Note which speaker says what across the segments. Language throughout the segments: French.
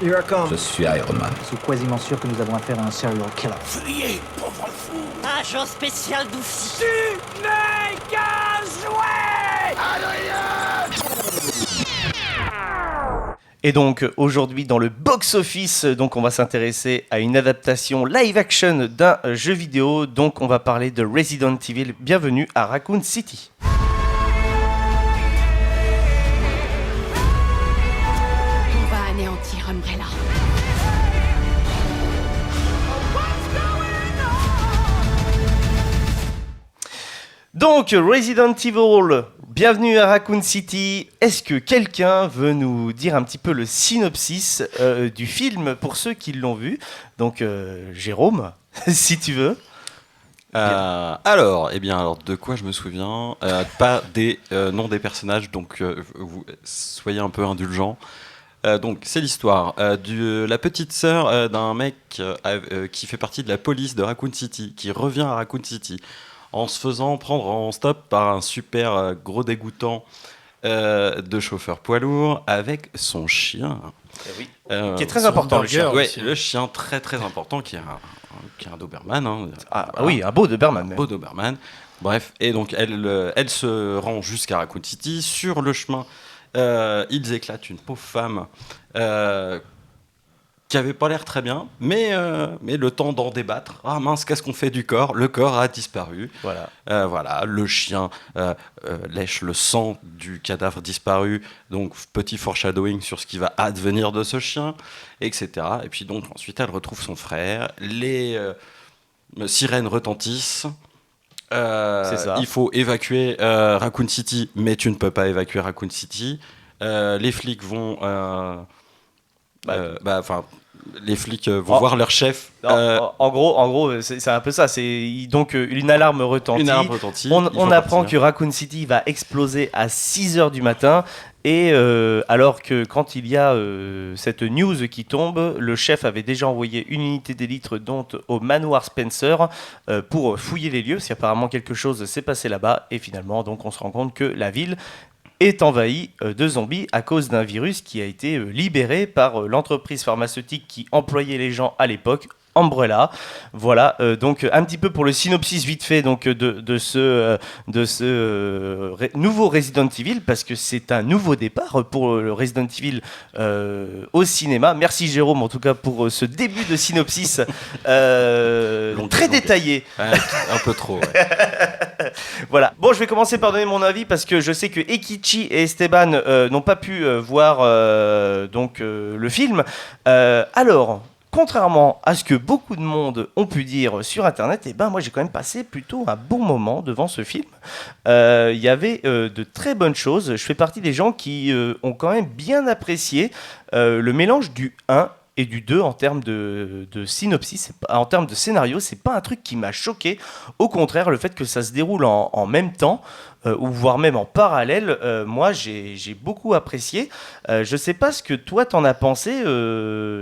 Speaker 1: Here I come.
Speaker 2: Je suis Iron Man.
Speaker 1: Je suis quasiment sûr que nous avons affaire à un serial killer.
Speaker 3: Fuyez, pauvre fou!
Speaker 4: Agent spécial d'Oufsi.
Speaker 3: Tu n'es qu'un jouet!
Speaker 5: Et donc aujourd'hui dans le box-office, donc on va s'intéresser à une adaptation live-action d'un jeu vidéo. Donc on va parler de Resident Evil. Bienvenue à Raccoon City.
Speaker 4: On va anéantir Umbrella.
Speaker 5: Donc Resident Evil, bienvenue à Raccoon City. Est-ce que quelqu'un veut nous dire un petit peu le synopsis du film pour ceux qui l'ont vu? Donc Jérôme, si tu veux.
Speaker 6: Alors, de quoi je me souviens? Pas des noms des personnages, donc vous soyez un peu indulgents. Donc, c'est l'histoire de la petite sœur d'un mec qui fait partie de la police de Raccoon City, qui revient à Raccoon City en se faisant prendre en stop par un super gros dégoûtant de chauffeur poids lourd avec son chien.
Speaker 5: Oui. Qui est très important, le chien.
Speaker 6: Ouais, le chien très très important qui est un Doberman. Hein.
Speaker 5: Voilà. Oui, un beau Doberman.
Speaker 6: Un beau Doberman. Bref, et donc elle se rend jusqu'à Raccoon City. Sur le chemin, ils éclatent une pauvre femme qui avait pas l'air très bien, mais le temps d'en débattre. Ah mince, qu'est-ce qu'on fait du corps? Le corps a disparu. Voilà, le chien lèche le sang du cadavre disparu, donc petit foreshadowing sur ce qui va advenir de ce chien, etc. Et puis donc ensuite elle retrouve son frère, les sirènes retentissent.
Speaker 5: C'est ça.
Speaker 6: Il faut évacuer Raccoon City, mais tu ne peux pas évacuer Raccoon City. Les flics vont... les flics vont voir leur chef.
Speaker 5: En gros, c'est un peu ça. C'est donc une alarme retentit. On apprend que Raccoon City va exploser à 6h du matin. Et alors que quand il y a cette news qui tombe, le chef avait déjà envoyé une unité d'élite dont au manoir Spencer pour fouiller les lieux, parce qu'apparemment quelque chose s'est passé là-bas. Et finalement, donc, on se rend compte que la ville est envahi de zombies à cause d'un virus qui a été libéré par l'entreprise pharmaceutique qui employait les gens à l'époque, Umbrella. Voilà, donc un petit peu pour le synopsis vite fait donc, de ce nouveau Resident Evil, parce que c'est un nouveau départ pour le Resident Evil au cinéma. Merci Jérôme en tout cas pour ce début de synopsis très détaillé.
Speaker 6: Un peu trop, ouais.
Speaker 5: Voilà. Bon, je vais commencer par donner mon avis parce que je sais que Ekichi et Esteban n'ont pas pu voir le film. Alors, contrairement à ce que beaucoup de monde ont pu dire sur Internet, moi j'ai quand même passé plutôt un bon moment devant ce film. Il y avait de très bonnes choses. Je fais partie des gens qui ont quand même bien apprécié le mélange du 1 et du 2 en termes de synopsis, en termes de scénario. C'est pas un truc qui m'a choqué. Au contraire, le fait que ça se déroule en même temps, ou voire même en parallèle, moi j'ai beaucoup apprécié. Je sais pas ce que toi t'en as pensé,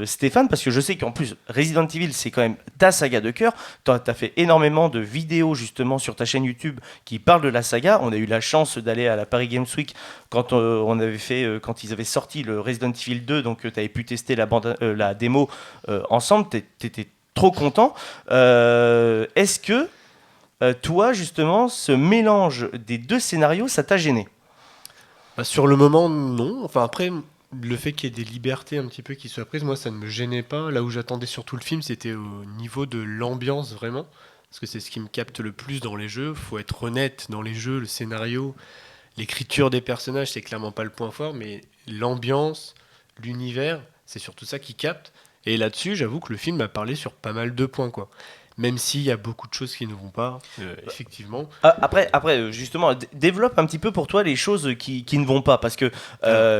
Speaker 5: Stéphane, parce que je sais qu'en plus Resident Evil c'est quand même ta saga de cœur. T'as fait énormément de vidéos justement sur ta chaîne YouTube qui parlent de la saga. On a eu la chance d'aller à la Paris Games Week quand quand ils avaient sorti le Resident Evil 2, donc tu avais pu tester la démo ensemble. T'étais trop content. Est-ce que toi, justement, ce mélange des deux scénarios, ça t'a gêné?
Speaker 7: Sur le moment, non. Enfin, après, le fait qu'il y ait des libertés un petit peu qui soient prises, moi, ça ne me gênait pas. Là où j'attendais surtout le film, c'était au niveau de l'ambiance, vraiment. Parce que c'est ce qui me capte le plus dans les jeux. Faut être honnête, dans les jeux, le scénario, l'écriture des personnages, c'est clairement pas le point fort, mais l'ambiance, l'univers, c'est surtout ça qui capte. Et là-dessus, j'avoue que le film m'a parlé sur pas mal de points, quoi. Même s'il y a beaucoup de choses qui ne vont pas, effectivement.
Speaker 5: Après, justement, développe un petit peu pour toi les choses qui ne vont pas. Parce que,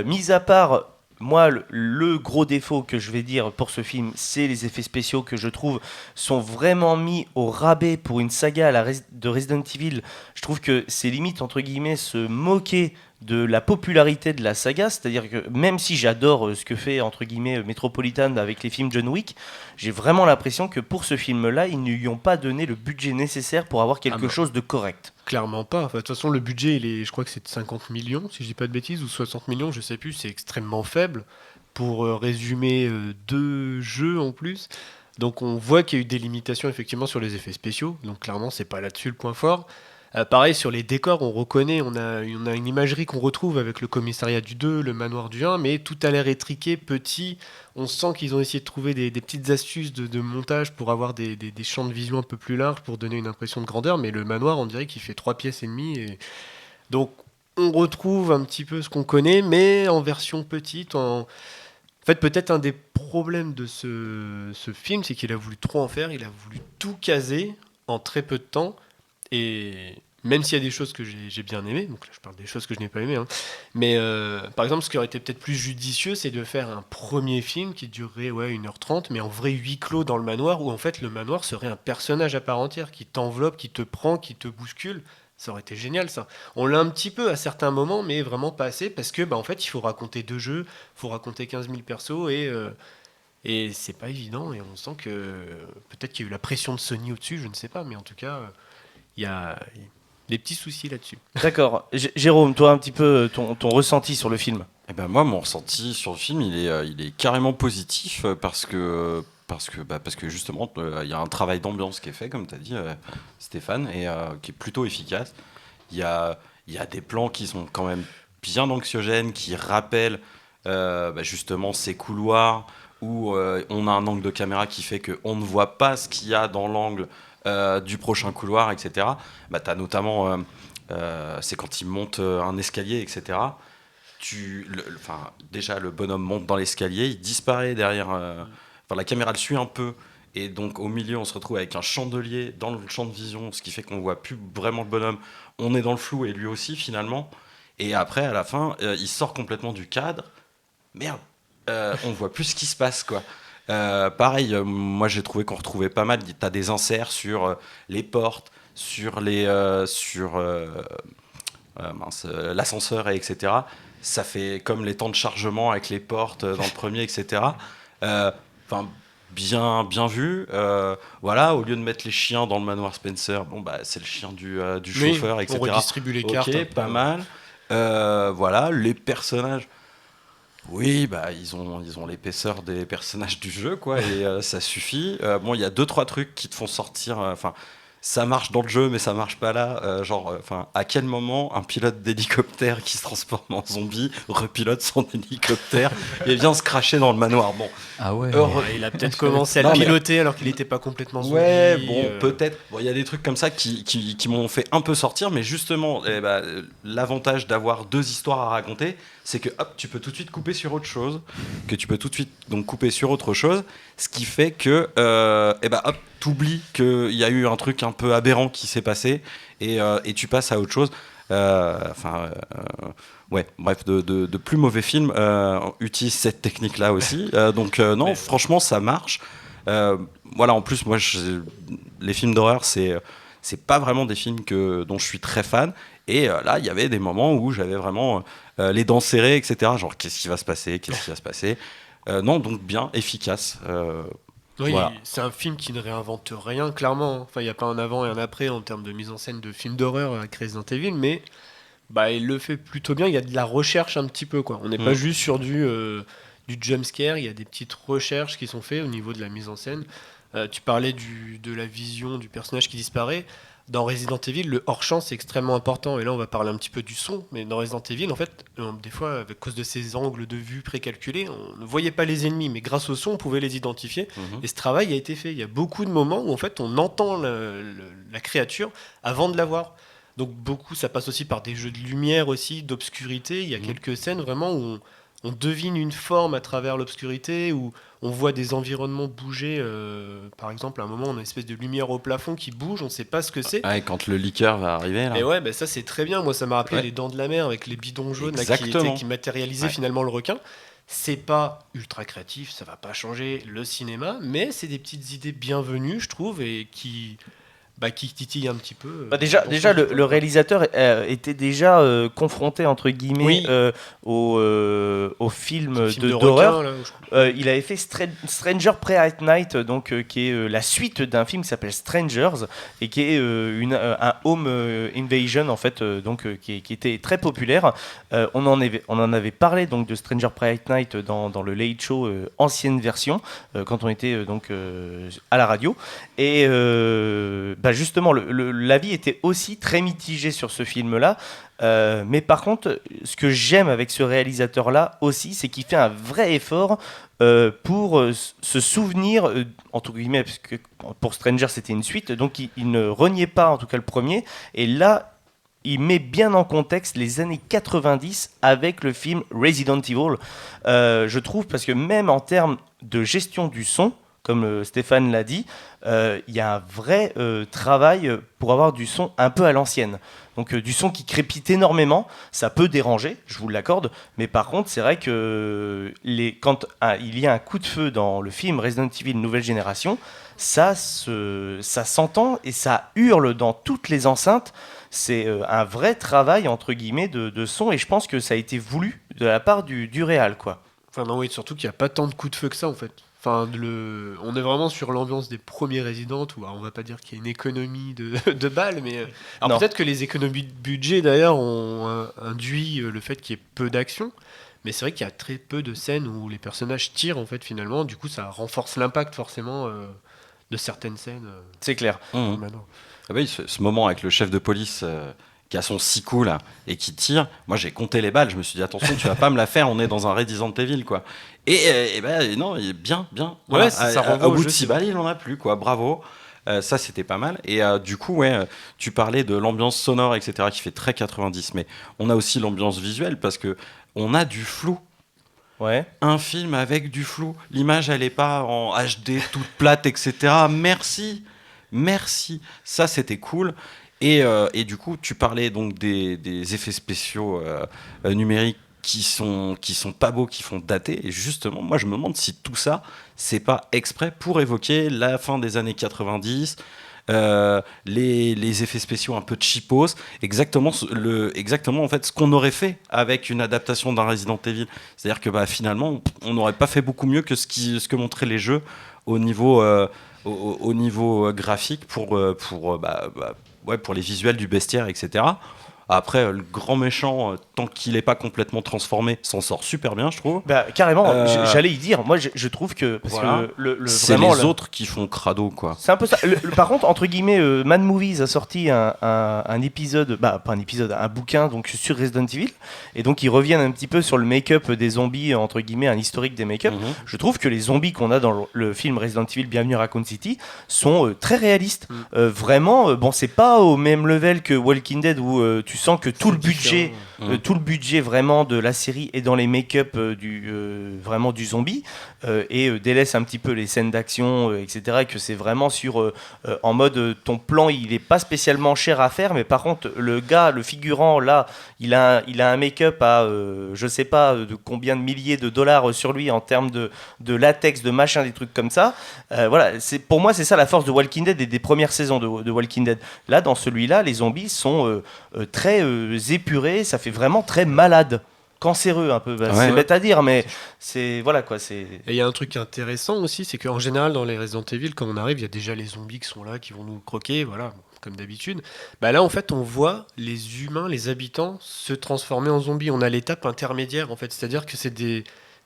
Speaker 5: mis à part, moi, le gros défaut que je vais dire pour ce film, c'est les effets spéciaux que je trouve sont vraiment mis au rabais pour une saga de Resident Evil. Je trouve que c'est limite, entre guillemets, se moquer de la popularité de la saga, c'est-à-dire que même si j'adore ce que fait entre guillemets Metropolitan avec les films John Wick, j'ai vraiment l'impression que pour ce film-là, ils ne lui ont pas donné le budget nécessaire pour avoir quelque chose de correct.
Speaker 7: Clairement pas. Enfin, de toute façon, le budget, je crois que c'est de 50 millions, si je dis pas de bêtises, ou 60 millions, je sais plus, c'est extrêmement faible. pour résumer 2 jeux en plus. Donc on voit qu'il y a eu des limitations effectivement sur les effets spéciaux. Donc clairement, c'est pas là-dessus le point fort. Pareil, sur les décors, on reconnaît, on a une imagerie qu'on retrouve avec le commissariat du 2, le manoir du 1, mais tout a l'air étriqué, petit. On sent qu'ils ont essayé de trouver des petites astuces de montage pour avoir des champs de vision un peu plus larges, pour donner une impression de grandeur, mais le manoir, on dirait qu'il fait 3 pièces et demie. Et... Donc on retrouve un petit peu ce qu'on connaît, mais en version petite. En fait, peut-être un des problèmes de ce film, c'est qu'il a voulu trop en faire, il a voulu tout caser en très peu de temps. Et même s'il y a des choses que j'ai bien aimées, donc là je parle des choses que je n'ai pas aimées, hein, mais par exemple ce qui aurait été peut-être plus judicieux, c'est de faire un premier film qui durerait 1h30, mais en vrai huis clos dans le manoir, où en fait le manoir serait un personnage à part entière, qui t'enveloppe, qui te prend, qui te bouscule. Ça aurait été génial ça. On l'a un petit peu à certains moments, mais vraiment pas assez, parce que en fait il faut raconter 2 jeux, il faut raconter 15 000 persos, et c'est pas évident, et on sent que peut-être qu'il y a eu la pression de Sony au-dessus, je ne sais pas, mais en tout cas... il y a des petits soucis là-dessus.
Speaker 5: D'accord. Jérôme, toi, un petit peu ton ressenti sur le film.
Speaker 6: Eh ben moi, mon ressenti sur le film, il est carrément positif parce que justement, il y a un travail d'ambiance qui est fait, comme tu as dit, Stéphane, et qui est plutôt efficace. Il y a des plans qui sont quand même bien anxiogènes, qui rappellent justement ces couloirs où on a un angle de caméra qui fait qu'on ne voit pas ce qu'il y a dans l'angle du prochain couloir, etc. Tu as notamment, c'est quand il monte un escalier, etc. Déjà, le bonhomme monte dans l'escalier, il disparaît derrière... la caméra le suit un peu, et donc au milieu, on se retrouve avec un chandelier dans le champ de vision, ce qui fait qu'on voit plus vraiment le bonhomme. On est dans le flou, et lui aussi, finalement. Et après, à la fin, il sort complètement du cadre. Merde, on voit plus ce qui se passe, quoi. Pareil, moi j'ai trouvé qu'on retrouvait pas mal. T'as des inserts sur les portes, sur l'ascenseur, etc. Ça fait comme les temps de chargement avec les portes dans le premier, etc. Bien vu. Voilà, au lieu de mettre les chiens dans le manoir Spencer, c'est le chien du chauffeur, etc.
Speaker 7: On redistribue les cartes.
Speaker 6: Ok, pas mal. Voilà, les personnages. Oui, ils ont l'épaisseur des personnages du jeu, quoi, et ça suffit. Il y a 2-3 trucs qui te font sortir. Ça marche dans le jeu, mais ça marche pas là. À quel moment un pilote d'hélicoptère qui se transforme en zombie repilote son hélicoptère et vient se cracher dans le manoir? Bon.
Speaker 1: Ah ouais.
Speaker 7: Il a peut-être commencé à le piloter alors qu'il n'était pas complètement zombie.
Speaker 6: Ouais, peut-être. Il y a des trucs comme ça qui m'ont fait un peu sortir, mais justement, l'avantage d'avoir 2 histoires à raconter, c'est que hop, tu peux tout de suite couper sur autre chose, ce qui fait que hop, t'oublies qu'il y a eu un truc un peu aberrant qui s'est passé et tu passes à autre chose. De plus mauvais films utilisent cette technique-là aussi. Franchement, ça marche. En plus, moi, les films d'horreur, c'est pas vraiment des films dont je suis très fan. Et là, il y avait des moments où j'avais vraiment les dents serrées, etc. Genre, qu'est-ce qui va se passer? Donc bien efficace.
Speaker 7: Oui,
Speaker 6: voilà.
Speaker 7: C'est un film qui ne réinvente rien, clairement. Enfin, il n'y a pas un avant et un après en termes de mise en scène de films d'horreur avec Resident Evil, mais il le fait plutôt bien. Il y a de la recherche un petit peu, quoi. On n'est pas juste sur du jumpscare, il y a des petites recherches qui sont faites au niveau de la mise en scène. Tu parlais de la vision du personnage qui disparaît. Dans Resident Evil, le hors-champ, c'est extrêmement important. Et là, on va parler un petit peu du son. Mais dans Resident Evil, en fait, des fois, à cause de ces angles de vue précalculés, on ne voyait pas les ennemis. Mais grâce au son, on pouvait les identifier. Et ce travail a été fait. Il y a beaucoup de moments où, en fait, on entend la créature avant de la voir. Donc, ça passe aussi par des jeux de lumière aussi, d'obscurité. Il y a quelques scènes vraiment où on devine une forme à travers l'obscurité, où on voit des environnements bouger. Par exemple, à un moment, on a une espèce de lumière au plafond qui bouge, on ne sait pas ce que c'est.
Speaker 6: Ouais, quand le liqueur va arriver, là.
Speaker 7: Et ouais, ça c'est très bien. Moi, ça m'a rappelé les Dents de la Mer avec les bidons jaunes là, qui matérialisaient finalement le requin. C'est pas ultra créatif, ça va pas changer le cinéma, mais c'est des petites idées bienvenues, je trouve, et qui qui titille un petit peu.
Speaker 5: Déjà, le réalisateur était déjà confronté entre guillemets
Speaker 7: Oui.
Speaker 5: au film
Speaker 7: film
Speaker 5: d'horreur.
Speaker 7: requin, là, je crois.
Speaker 5: Il avait fait Stranger Prey at Night, donc qui est la suite d'un film qui s'appelle Strangers et qui est un home invasion en fait, qui était très populaire. On en avait parlé donc de Stranger Prey at Night dans le Late Show ancienne version quand on était à la radio et justement l'avis était aussi très mitigé sur ce film-là. Mais par contre, ce que j'aime avec ce réalisateur-là aussi, c'est qu'il fait un vrai effort pour se souvenir, entre guillemets, parce que pour Stranger c'était une suite, donc il ne reniait pas en tout cas le premier, et là il met bien en contexte les années 90 avec le film Resident Evil, je trouve, parce que même en termes de gestion du son, comme Stéphane l'a dit, il y a un vrai travail pour avoir du son un peu à l'ancienne. Donc du son qui crépite énormément, ça peut déranger, je vous l'accorde, mais par contre c'est vrai que quand il y a un coup de feu dans le film Resident Evil Nouvelle Génération, ça s'entend et ça hurle dans toutes les enceintes. C'est un vrai travail entre guillemets de son, et je pense que ça a été voulu de la part du réal, quoi.
Speaker 7: Enfin non, oui, surtout qu'il n'y a pas tant de coups de feu que ça en fait. Enfin, on est vraiment sur l'ambiance des premiers Resident, où on va pas dire qu'il y a une économie de balles, mais alors peut-être que les économies de budget d'ailleurs ont induit le fait qu'il y ait peu d'action, mais c'est vrai qu'il y a très peu de scènes où les personnages tirent en fait finalement, du coup ça renforce l'impact forcément de certaines scènes.
Speaker 5: C'est clair.
Speaker 7: Maintenant.
Speaker 6: Ah oui, ce moment avec le chef de police qui a son 6 coups là et qui tire, moi j'ai compté les balles, je me suis dit attention, tu vas pas me la faire, on est dans un Resident Evil quoi. Et non, il est bien.
Speaker 7: Ouais, ça renvoie
Speaker 6: au
Speaker 7: au
Speaker 6: bout
Speaker 7: jeu,
Speaker 6: de 6 balles, il en a plus quoi, bravo. Ça c'était pas mal. Et du coup, tu parlais de l'ambiance sonore, etc., qui fait très 90, mais on a aussi l'ambiance visuelle parce que on a du flou.
Speaker 5: Ouais.
Speaker 6: Un film avec du flou, l'image elle est pas en HD toute plate, etc. Merci, ça c'était cool. Et du coup, tu parlais donc des effets spéciaux numériques qui sont pas beaux, qui font dater. Et justement, moi, je me demande si tout ça, c'est pas exprès pour évoquer la fin des années 90, les effets spéciaux un peu cheapos, exactement en fait ce qu'on aurait fait avec une adaptation d'un Resident Evil. C'est-à-dire que finalement, on n'aurait pas fait beaucoup mieux que ce que montraient les jeux au niveau graphique pour les visuels du bestiaire, etc. Après, le grand méchant, tant qu'il n'est pas complètement transformé, s'en sort super bien, je trouve.
Speaker 5: Carrément, j'allais y dire. Moi, je trouve que parce
Speaker 6: Voilà.
Speaker 5: que
Speaker 6: c'est
Speaker 5: vraiment,
Speaker 6: les autres qui font crado, quoi.
Speaker 5: c'est un peu ça. Par contre, entre guillemets, Mad Movies a sorti un épisode, pas un épisode, un bouquin donc sur Resident Evil, et donc ils reviennent un petit peu sur le make-up des zombies, entre guillemets, un historique des make-up. Je trouve que les zombies qu'on a dans le film Resident Evil Bienvenue à Raccoon City sont très réalistes. Vraiment, c'est pas au même level que Walking Dead où tu sens que tout le budget vraiment de la série est dans les make-up vraiment du zombie, et délaisse un petit peu les scènes d'action, etc. Et que c'est vraiment en mode ton plan il est pas spécialement cher à faire, mais par contre le figurant là, il a un make-up à je sais pas de combien de milliers de dollars sur lui en termes de latex, de machin, des trucs comme ça. Voilà, pour moi c'est ça la force de Walking Dead et des premières saisons de Walking Dead. Là dans celui-là, les zombies sont très épurés, ça fait vraiment très malade, cancéreux un peu. C'est bête à dire, mais c'est voilà quoi. Et
Speaker 7: il y a un truc intéressant aussi, c'est qu'en général dans les Resident Evil, quand on arrive, il y a déjà les zombies qui sont là, qui vont nous croquer, voilà, comme d'habitude. Là en fait on voit les humains, les habitants se transformer en zombies. On a l'étape intermédiaire en fait, c'est-à-dire que c'est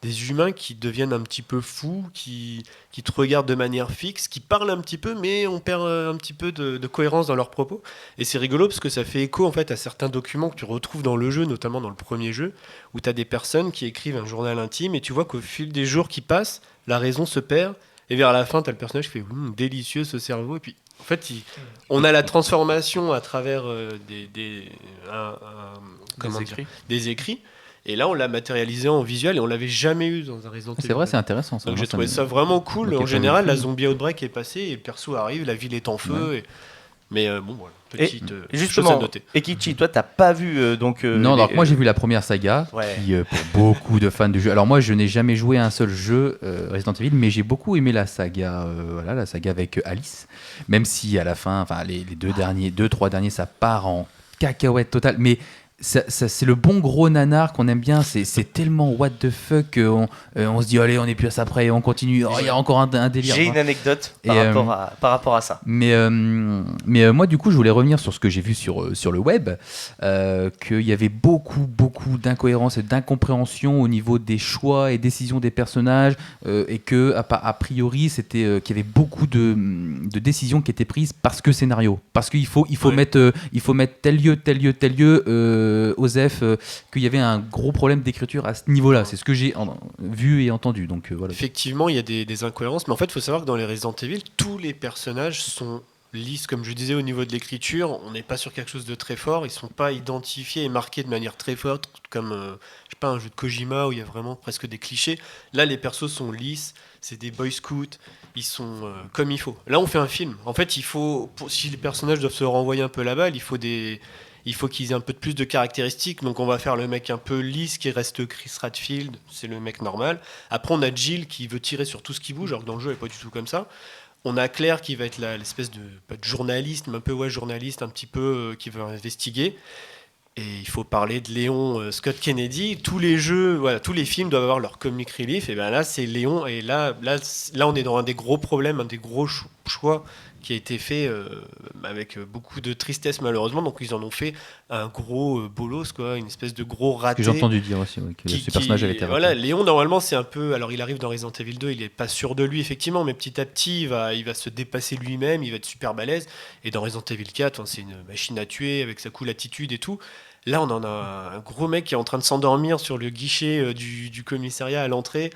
Speaker 7: des humains qui deviennent un petit peu fous, qui te regardent de manière fixe, qui parlent un petit peu, mais on perd un petit peu de cohérence dans leurs propos. Et c'est rigolo parce que ça fait écho en fait à certains documents que tu retrouves dans le jeu, notamment dans le premier jeu, où tu as des personnes qui écrivent un journal intime et tu vois qu'au fil des jours qui passent, la raison se perd. Et vers la fin, tu as le personnage qui fait délicieux ce cerveau. Et puis en fait, on a la transformation à travers des écrits. Et là, on l'a matérialisé en visuel et on l'avait jamais eu dans un Resident Evil.
Speaker 2: C'est vrai, c'est intéressant. Ça.
Speaker 7: Donc
Speaker 2: Moi,
Speaker 7: j'ai trouvé ça vraiment cool.
Speaker 2: Ok,
Speaker 7: En général, la zombie outbreak est passée et le perso arrive, la ville est en feu.
Speaker 2: Ouais.
Speaker 7: Et Mais bon, voilà, petite chose à
Speaker 5: Justement,
Speaker 7: noter.
Speaker 5: Ekichi, toi, t'as pas vu donc.
Speaker 2: Non, alors moi j'ai vu la première saga,
Speaker 5: Ouais.
Speaker 2: qui pour beaucoup de fans de jeux. Alors moi je n'ai jamais joué à un seul jeu Resident Evil, mais j'ai beaucoup aimé la saga, la saga avec Alice. Même si à la fin, enfin les deux, trois derniers, ça part en cacahuète totale. Mais c'est le bon gros nanar qu'on aime bien. C'est tellement what the fuck qu'on on se dit allez, on est plus à ça après, et on continue. Oh, il y a encore un délire.
Speaker 5: J'ai
Speaker 2: hein.
Speaker 5: une anecdote
Speaker 2: Et,
Speaker 5: par rapport à ça.
Speaker 2: Mais moi, du coup, je voulais revenir sur ce que j'ai vu sur le web, qu'il y avait beaucoup d'incohérences et d'incompréhension au niveau des choix et décisions des personnages, et que a priori, c'était qu'il y avait beaucoup de décisions qui étaient prises parce que scénario, parce qu'il faut mettre tel lieu, Osef, qu'il y avait un gros problème d'écriture à ce niveau-là. C'est ce que j'ai vu et entendu. Donc voilà.
Speaker 7: Effectivement, il y a des incohérences, mais en fait, il faut savoir que dans les Resident Evil, tous les personnages sont lisses, comme je disais, au niveau de l'écriture. On n'est pas sur quelque chose de très fort. Ils sont pas identifiés et marqués de manière très forte, comme je sais pas, un jeu de Kojima où il y a vraiment presque des clichés. Là, les persos sont lisses. C'est des boy scouts. Ils sont comme il faut. Là, on fait un film. En fait, si les personnages doivent se renvoyer un peu la balle, il faut qu'ils aient un peu de plus de caractéristiques. Donc on va faire le mec un peu lisse qui reste Chris Redfield, c'est le mec normal. Après on a Jill qui veut tirer sur tout ce qui bouge, alors que dans le jeu elle n'est pas du tout comme ça. On a Claire qui va être l'espèce de, pas de journaliste, mais un peu journaliste, un petit peu qui va investiguer. Et il faut parler de Léon Scott Kennedy. Tous les jeux, voilà, tous les films doivent avoir leur comic relief. Et bien là c'est Léon, et là on est dans un des gros problèmes, un des gros choix qui a été fait avec beaucoup de tristesse malheureusement. Donc ils en ont fait un gros bolos, quoi, une espèce de gros raté.
Speaker 2: Que j'ai entendu dire aussi, ouais, que ce personnage avait été raté.
Speaker 7: Voilà, Léon normalement c'est un peu, alors il arrive dans Resident Evil 2, il est pas sûr de lui effectivement, mais petit à petit il va se dépasser lui-même, il va être super balèze. Et dans Resident Evil 4, c'est une machine à tuer avec sa cool attitude et tout. Là on en a un gros mec qui est en train de s'endormir sur le guichet du commissariat à l'entrée,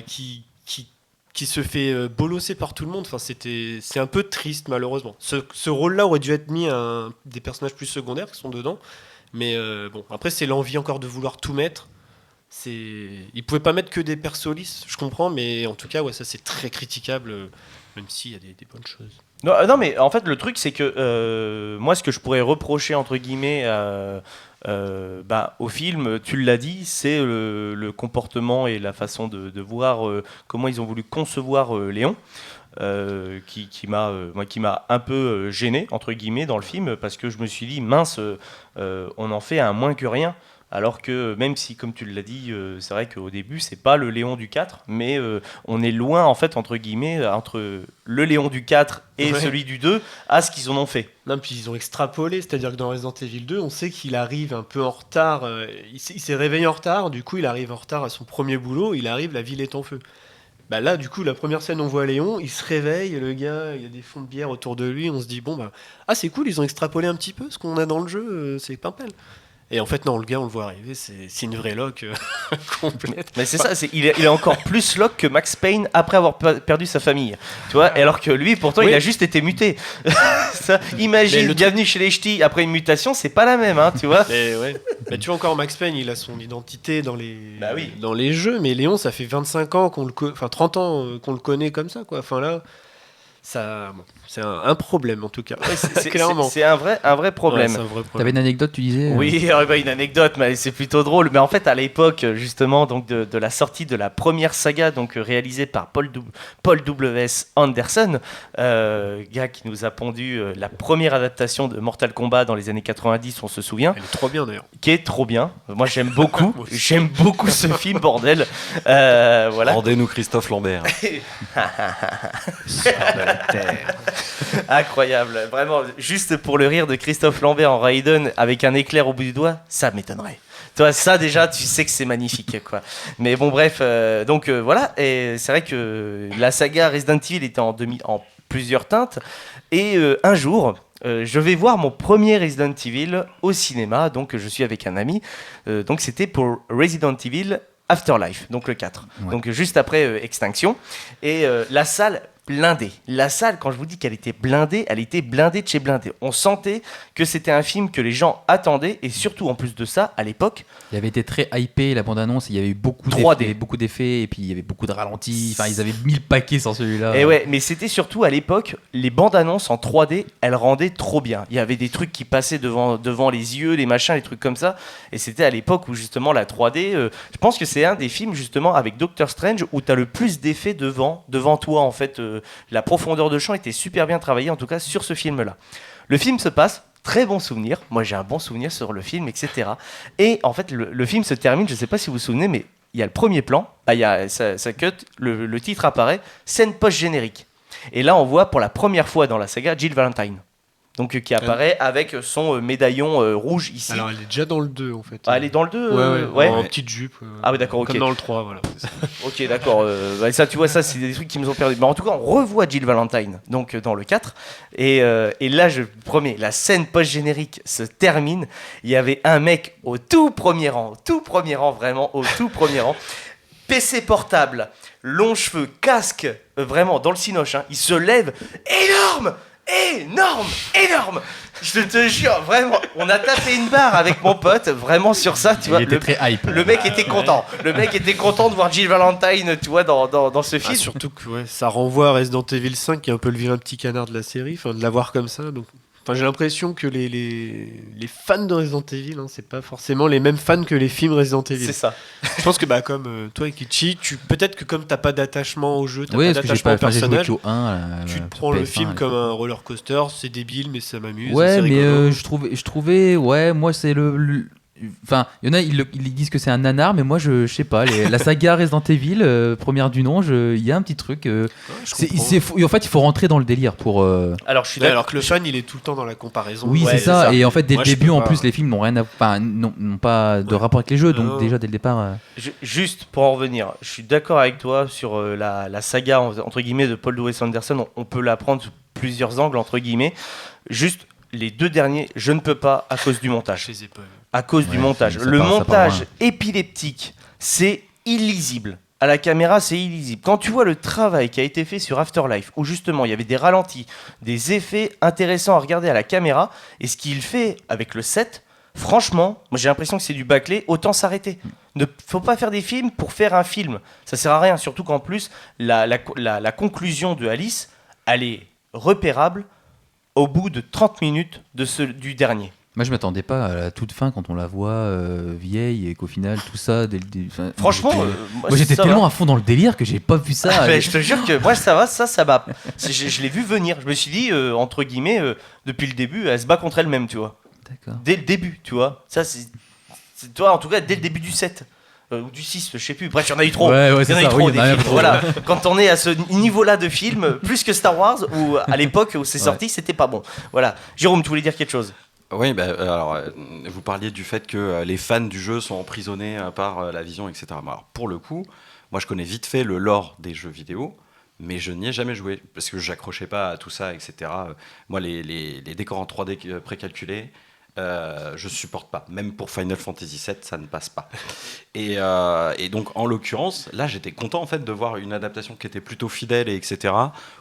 Speaker 7: qui se fait bolosser par tout le monde. Enfin, c'est un peu triste malheureusement. Ce rôle-là aurait dû être mis à des personnages plus secondaires qui sont dedans. Mais bon, après c'est l'envie encore de vouloir tout mettre. Ils pouvaient pas mettre que des persos lisses, je comprends, mais en tout cas ouais, ça c'est très critiquable, même s'il y a des bonnes choses.
Speaker 5: Non, mais en fait le truc c'est que moi ce que je pourrais reprocher entre guillemets au film, tu l'as dit, c'est le comportement et la façon de voir comment ils ont voulu concevoir Léon, qui m'a un peu gêné entre guillemets dans le film, parce que je me suis dit mince, on en fait un moins que rien. Alors que même si, comme tu l'as dit, c'est vrai qu'au début, c'est pas le Léon du 4, mais on est loin, en fait, entre guillemets, entre le Léon du 4 et celui du 2, à ce qu'ils en ont fait.
Speaker 7: Non, puis ils ont extrapolé, c'est-à-dire que dans Resident Evil 2, on sait qu'il arrive un peu en retard, il s'est réveillé en retard, du coup il arrive en retard à son premier boulot, il arrive, la ville est en feu. Bah là, du coup, la première scène, on voit Léon, il se réveille, le gars, il y a des fonds de bière autour de lui, on se dit, bon, bah, c'est cool, ils ont extrapolé un petit peu ce qu'on a dans le jeu, c'est pas mal. Et en fait, non, le gars, on le voit arriver, c'est une vraie loque complète.
Speaker 5: Mais c'est ça, il est encore plus lock que Max Payne après avoir perdu sa famille. Tu vois, alors que lui, pourtant, il a juste été muté. Ça, imagine, bienvenue chez les ch'tis, après une mutation, c'est pas la même, hein, tu vois.
Speaker 7: Mais ouais. Bah, tu vois, encore Max Payne, il a son identité dans les jeux, mais Léon, ça fait 25 ans 30 ans qu'on le connaît comme ça, quoi. Enfin là, c'est un problème en tout cas. Clairement.
Speaker 5: C'est un vrai problème.
Speaker 7: Ouais, c'est un vrai problème.
Speaker 2: T'avais une anecdote, tu disais
Speaker 5: Oui, une anecdote, mais c'est plutôt drôle. Mais en fait, à l'époque, justement, donc de la sortie de la première saga, donc réalisée par Paul W.S. Anderson, gars qui nous a pondu la première adaptation de Mortal Kombat dans les années 90, on se souvient.
Speaker 7: Elle est trop bien d'ailleurs.
Speaker 5: Qui est trop bien. Moi, j'aime beaucoup. J'aime beaucoup ce film, bordel. Voilà.
Speaker 6: Rendez-nous Christophe Lambert.
Speaker 5: Incroyable, vraiment, juste pour le rire de Christophe Lambert en Raiden avec un éclair au bout du doigt, ça m'étonnerait. Toi, ça déjà, tu sais que c'est magnifique, quoi. Mais bon, bref, voilà, et c'est vrai que la saga Resident Evil était en plusieurs teintes, et un jour, je vais voir mon premier Resident Evil au cinéma, donc je suis avec un ami, donc c'était pour Resident Evil Afterlife, donc le 4, donc juste après Extinction, et la salle blindée. La salle, quand je vous dis qu'elle était blindée, elle était blindée de chez blindée. On sentait que c'était un film que les gens attendaient, et surtout, en plus de ça, à l'époque,
Speaker 2: Il avait été très hypé, la bande-annonce, il y avait eu
Speaker 5: 3D.
Speaker 2: beaucoup d'effets, et puis il y avait beaucoup de ralentis. Enfin, ils avaient mis le paquet sur celui-là.
Speaker 5: et ouais, mais c'était surtout à l'époque, les bandes annonces en 3D, elles rendaient trop bien. Il y avait des trucs qui passaient devant les yeux, les machins, les trucs comme ça. Et c'était à l'époque où justement la 3D, je pense que c'est un des films justement avec Doctor Strange où tu as le plus d'effets devant toi en fait. La profondeur de champ était super bien travaillée en tout cas sur ce film-là. Le film se passe. Très bon souvenir, moi j'ai un bon souvenir sur le film, etc. Et en fait le film se termine, je sais pas si vous vous souvenez, mais il y a le premier plan, ça cut, le titre apparaît, scène post-générique. Et là on voit pour la première fois dans la saga Jill Valentine, donc qui apparaît avec son médaillon rouge ici.
Speaker 7: Alors, elle est déjà dans le 2, en fait.
Speaker 5: Ah, elle est dans le 2
Speaker 7: Ouais, en petite jupe.
Speaker 5: Ah oui, d'accord, ok.
Speaker 7: Comme dans le 3, voilà.
Speaker 5: Ok, d'accord. Ça, tu vois, ça, c'est des trucs qui nous ont perdu. Mais en tout cas, on revoit Jill Valentine, donc dans le 4. Et là, je promets, la scène post-générique se termine. Il y avait un mec au tout premier rang, vraiment, au tout premier rang. PC portable, longs cheveux, casque, vraiment, dans le cinoche. Hein, il se lève, énorme. Je te jure, vraiment, on a tapé une barre avec mon pote, vraiment sur ça, tu vois.
Speaker 2: Il était très hype.
Speaker 5: Le mec était content. Le mec était content de voir Jill Valentine, tu vois, dans ce film.
Speaker 7: Surtout que ça renvoie à Resident Evil 5, qui est un peu le vilain petit canard de la série, de l'avoir comme ça. Donc, j'ai l'impression que les fans de Resident Evil, c'est pas forcément les mêmes fans que les films Resident Evil.
Speaker 5: C'est ça.
Speaker 7: Je pense que comme toi, Kichi, peut-être que comme t'as pas d'attachement au jeu, t'as
Speaker 2: Oui,
Speaker 7: pas
Speaker 2: parce que j'ai
Speaker 7: d'attachement au
Speaker 2: j'ai joué
Speaker 7: personnage,
Speaker 2: que au 1.
Speaker 7: tu te
Speaker 2: sur
Speaker 7: prends le
Speaker 2: PS1,
Speaker 7: film
Speaker 2: à
Speaker 7: comme
Speaker 2: l'époque.
Speaker 7: un roller coaster, c'est débile, mais ça m'amuse.
Speaker 2: Ouais,
Speaker 7: c'est
Speaker 2: mais
Speaker 7: rigolo.
Speaker 2: je trouvais, ouais, moi c'est enfin, il y en a, ils disent que c'est un nanar, mais moi je sais pas. La saga Resident Evil, première du nom, il y a un petit truc.
Speaker 7: Je comprends.
Speaker 2: En fait, il faut rentrer dans le délire pour.
Speaker 5: Alors, je suis
Speaker 7: Ouais,
Speaker 5: d'accord.
Speaker 7: alors que le fan, il est tout le temps dans la comparaison.
Speaker 2: Oui,
Speaker 5: Ouais,
Speaker 2: c'est
Speaker 5: c'est
Speaker 2: ça.
Speaker 5: ça.
Speaker 2: Et en fait, dès
Speaker 7: Moi,
Speaker 2: le
Speaker 7: je
Speaker 2: début,
Speaker 7: peux
Speaker 2: en
Speaker 7: pas.
Speaker 2: plus, les films n'ont rien, n'ont pas de
Speaker 7: Ouais.
Speaker 2: rapport avec les jeux. Donc
Speaker 7: Non.
Speaker 2: déjà dès le départ.
Speaker 5: Juste pour en revenir, je suis d'accord avec toi sur la saga entre guillemets de Paul W.S. Anderson. On peut la prendre sous plusieurs angles entre guillemets. Juste les deux derniers, je ne peux pas à cause du montage.
Speaker 7: Je les ai pas vus.
Speaker 5: À cause du
Speaker 2: Ouais,
Speaker 5: montage.
Speaker 2: ça
Speaker 5: Le
Speaker 2: part
Speaker 5: montage
Speaker 2: loin.
Speaker 5: épileptique, c'est illisible. À la caméra, c'est illisible. Quand tu vois le travail qui a été fait sur Afterlife, où justement il y avait des ralentis, des effets intéressants à regarder à la caméra, et ce qu'il fait avec le 7, franchement, moi j'ai l'impression que c'est du bâclé, autant s'arrêter. Ne faut pas faire des films pour faire un film. Ça sert à rien, surtout qu'en plus, la conclusion de Alice, elle est repérable au bout de 30 minutes du dernier.
Speaker 2: Moi, je m'attendais pas à la toute fin quand on la voit vieille et qu'au final tout ça.
Speaker 5: Franchement,
Speaker 2: moi j'étais
Speaker 5: ça
Speaker 2: tellement
Speaker 5: va.
Speaker 2: à fond dans le délire que j'ai pas vu ça.
Speaker 5: Ah, mais je te jure que moi ça va, ça m'a. Je l'ai vu venir. Je me suis dit entre guillemets depuis le début, elle se bat contre elle-même, tu vois.
Speaker 2: D'accord.
Speaker 5: Dès le début, tu vois. Ça c'est toi en tout cas dès le début du 7 ou du 6, je sais plus. Bref, il y en a eu trop.
Speaker 2: Ouais,
Speaker 5: Il y en
Speaker 2: c'est
Speaker 5: a eu
Speaker 2: ça.
Speaker 5: trop
Speaker 2: Oui, il
Speaker 5: des
Speaker 2: y en a
Speaker 5: films.
Speaker 2: trop.
Speaker 5: Voilà. Quand on est à ce niveau-là de film, plus que Star Wars où à l'époque où c'est sorti, c'était pas bon. Voilà. Jérôme, tu voulais dire quelque chose?
Speaker 6: Oui, alors, vous parliez du fait que les fans du jeu sont emprisonnés par la vision, etc. Alors, pour le coup, moi je connais vite fait le lore des jeux vidéo, mais je n'y ai jamais joué, parce que j'accrochais pas à tout ça, etc. Moi, les décors en 3D précalculés, je supporte pas. Même pour Final Fantasy VII, ça ne passe pas. Et donc, en l'occurrence, là, j'étais content en fait de voir une adaptation qui était plutôt fidèle, et etc.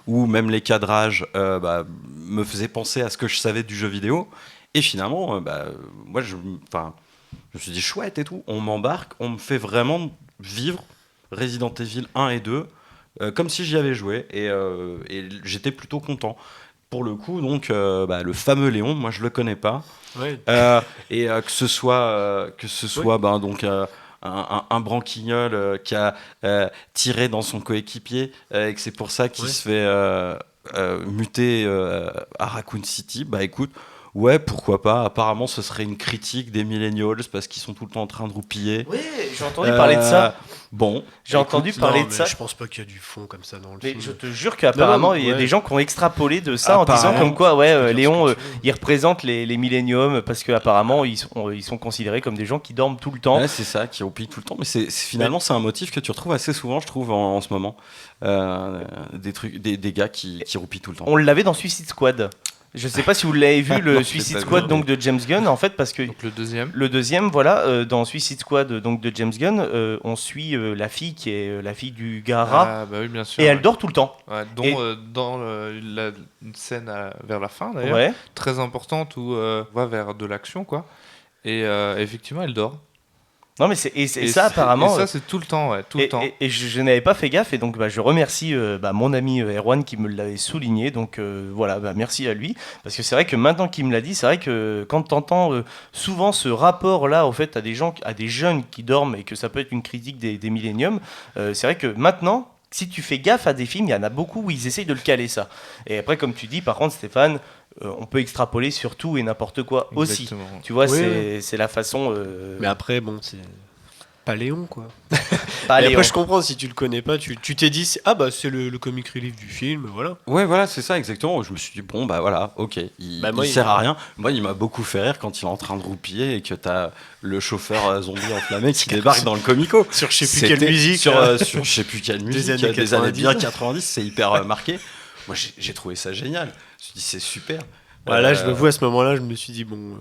Speaker 6: Où même les cadrages me faisaient penser à ce que je savais du jeu vidéo. Et finalement, moi, je me suis dit chouette et tout. On m'embarque, on me fait vraiment vivre Resident Evil 1 et 2 comme si j'y avais joué. Et j'étais plutôt content. Pour le coup, donc, le fameux Léon, moi, je le connais pas.
Speaker 7: Ouais.
Speaker 6: Que ce soit donc un branquignol qui a tiré dans son coéquipier et que c'est pour ça qu'il se fait muter à Raccoon City. Bah écoute. Ouais, pourquoi pas. Apparemment, ce serait une critique des millennials parce qu'ils sont tout le temps en train de roupiller.
Speaker 5: Oui, j'ai entendu parler de ça.
Speaker 6: Bon,
Speaker 5: J'ai entendu parler de ça.
Speaker 7: Je pense pas qu'il y a du fond comme ça dans le
Speaker 5: Mais
Speaker 7: film.
Speaker 5: je te jure qu'apparemment, il y a des gens qui ont extrapolé de ça en disant
Speaker 6: Apparemment.
Speaker 5: comme quoi, Léon,
Speaker 7: ce que tu veux.
Speaker 5: il représente les milléniums parce qu'apparemment, ils sont considérés comme des gens qui dorment tout le temps.
Speaker 6: ouais, c'est ça, qui roupillent tout le temps. Mais finalement, c'est un motif que tu retrouves assez souvent, je trouve, en ce moment. Des gars qui roupillent tout le temps.
Speaker 5: On l'avait dans Suicide Squad. Je sais pas si vous l'avez vu, le
Speaker 6: Non,
Speaker 5: Suicide
Speaker 6: j'ai pas
Speaker 5: Squad
Speaker 6: vu.
Speaker 5: donc de James Gunn, en fait, parce que
Speaker 8: Donc le deuxième.
Speaker 5: le deuxième, voilà, dans Suicide Squad donc de James Gunn, on suit la fille qui est la fille du gars rat,
Speaker 8: Ah, bah oui, bien sûr.
Speaker 5: et elle
Speaker 8: ouais.
Speaker 5: dort tout le temps.
Speaker 8: Ouais, dont
Speaker 5: Et-
Speaker 8: dans une scène vers la fin d'ailleurs,
Speaker 5: Ouais.
Speaker 8: très importante où on va vers de l'action quoi. Et effectivement, elle dort.
Speaker 5: Non mais et ça apparemment.
Speaker 8: Et ça c'est tout le temps, ouais, tout le temps.
Speaker 5: Et je n'avais pas fait gaffe et donc je remercie mon ami Erwan qui me l'avait souligné, donc voilà, merci à lui, parce que c'est vrai que maintenant qu'il me l'a dit, c'est vrai que quand tu entends souvent ce rapport là au fait à des jeunes qui dorment et que ça peut être une critique des milléniums, c'est vrai que maintenant si tu fais gaffe à des films, il y en a beaucoup où ils essayent de le caler ça. Et après comme tu dis par contre Stéphane, on peut extrapoler sur tout et n'importe quoi aussi.
Speaker 8: Exactement.
Speaker 5: Tu vois,
Speaker 7: Oui,
Speaker 5: c'est la façon.
Speaker 7: Mais après, bon, c'est pas Léon, quoi.
Speaker 5: pas
Speaker 7: Et
Speaker 5: Léon.
Speaker 7: après, je comprends, si tu le connais pas, tu t'es dit, ah bah c'est le comic relief du film, voilà.
Speaker 6: Ouais, voilà, c'est ça exactement. Je me suis dit, bon, bah voilà, ok,
Speaker 7: Moi,
Speaker 6: il sert à rien. Moi, il m'a beaucoup fait rire quand il est en train de roupiller et que t'as le chauffeur zombie enflammé qui débarque dans le comico.
Speaker 7: Sur je sais plus quelle
Speaker 6: C'était
Speaker 7: musique.
Speaker 6: Sur je sais plus quelle musique,
Speaker 7: années
Speaker 6: des années
Speaker 7: 90.
Speaker 6: bien 90, c'est hyper marqué. Moi, j'ai trouvé ça génial. Je me suis dit, c'est super.
Speaker 7: Voilà, je me vois à ce moment-là, je me suis dit, bon.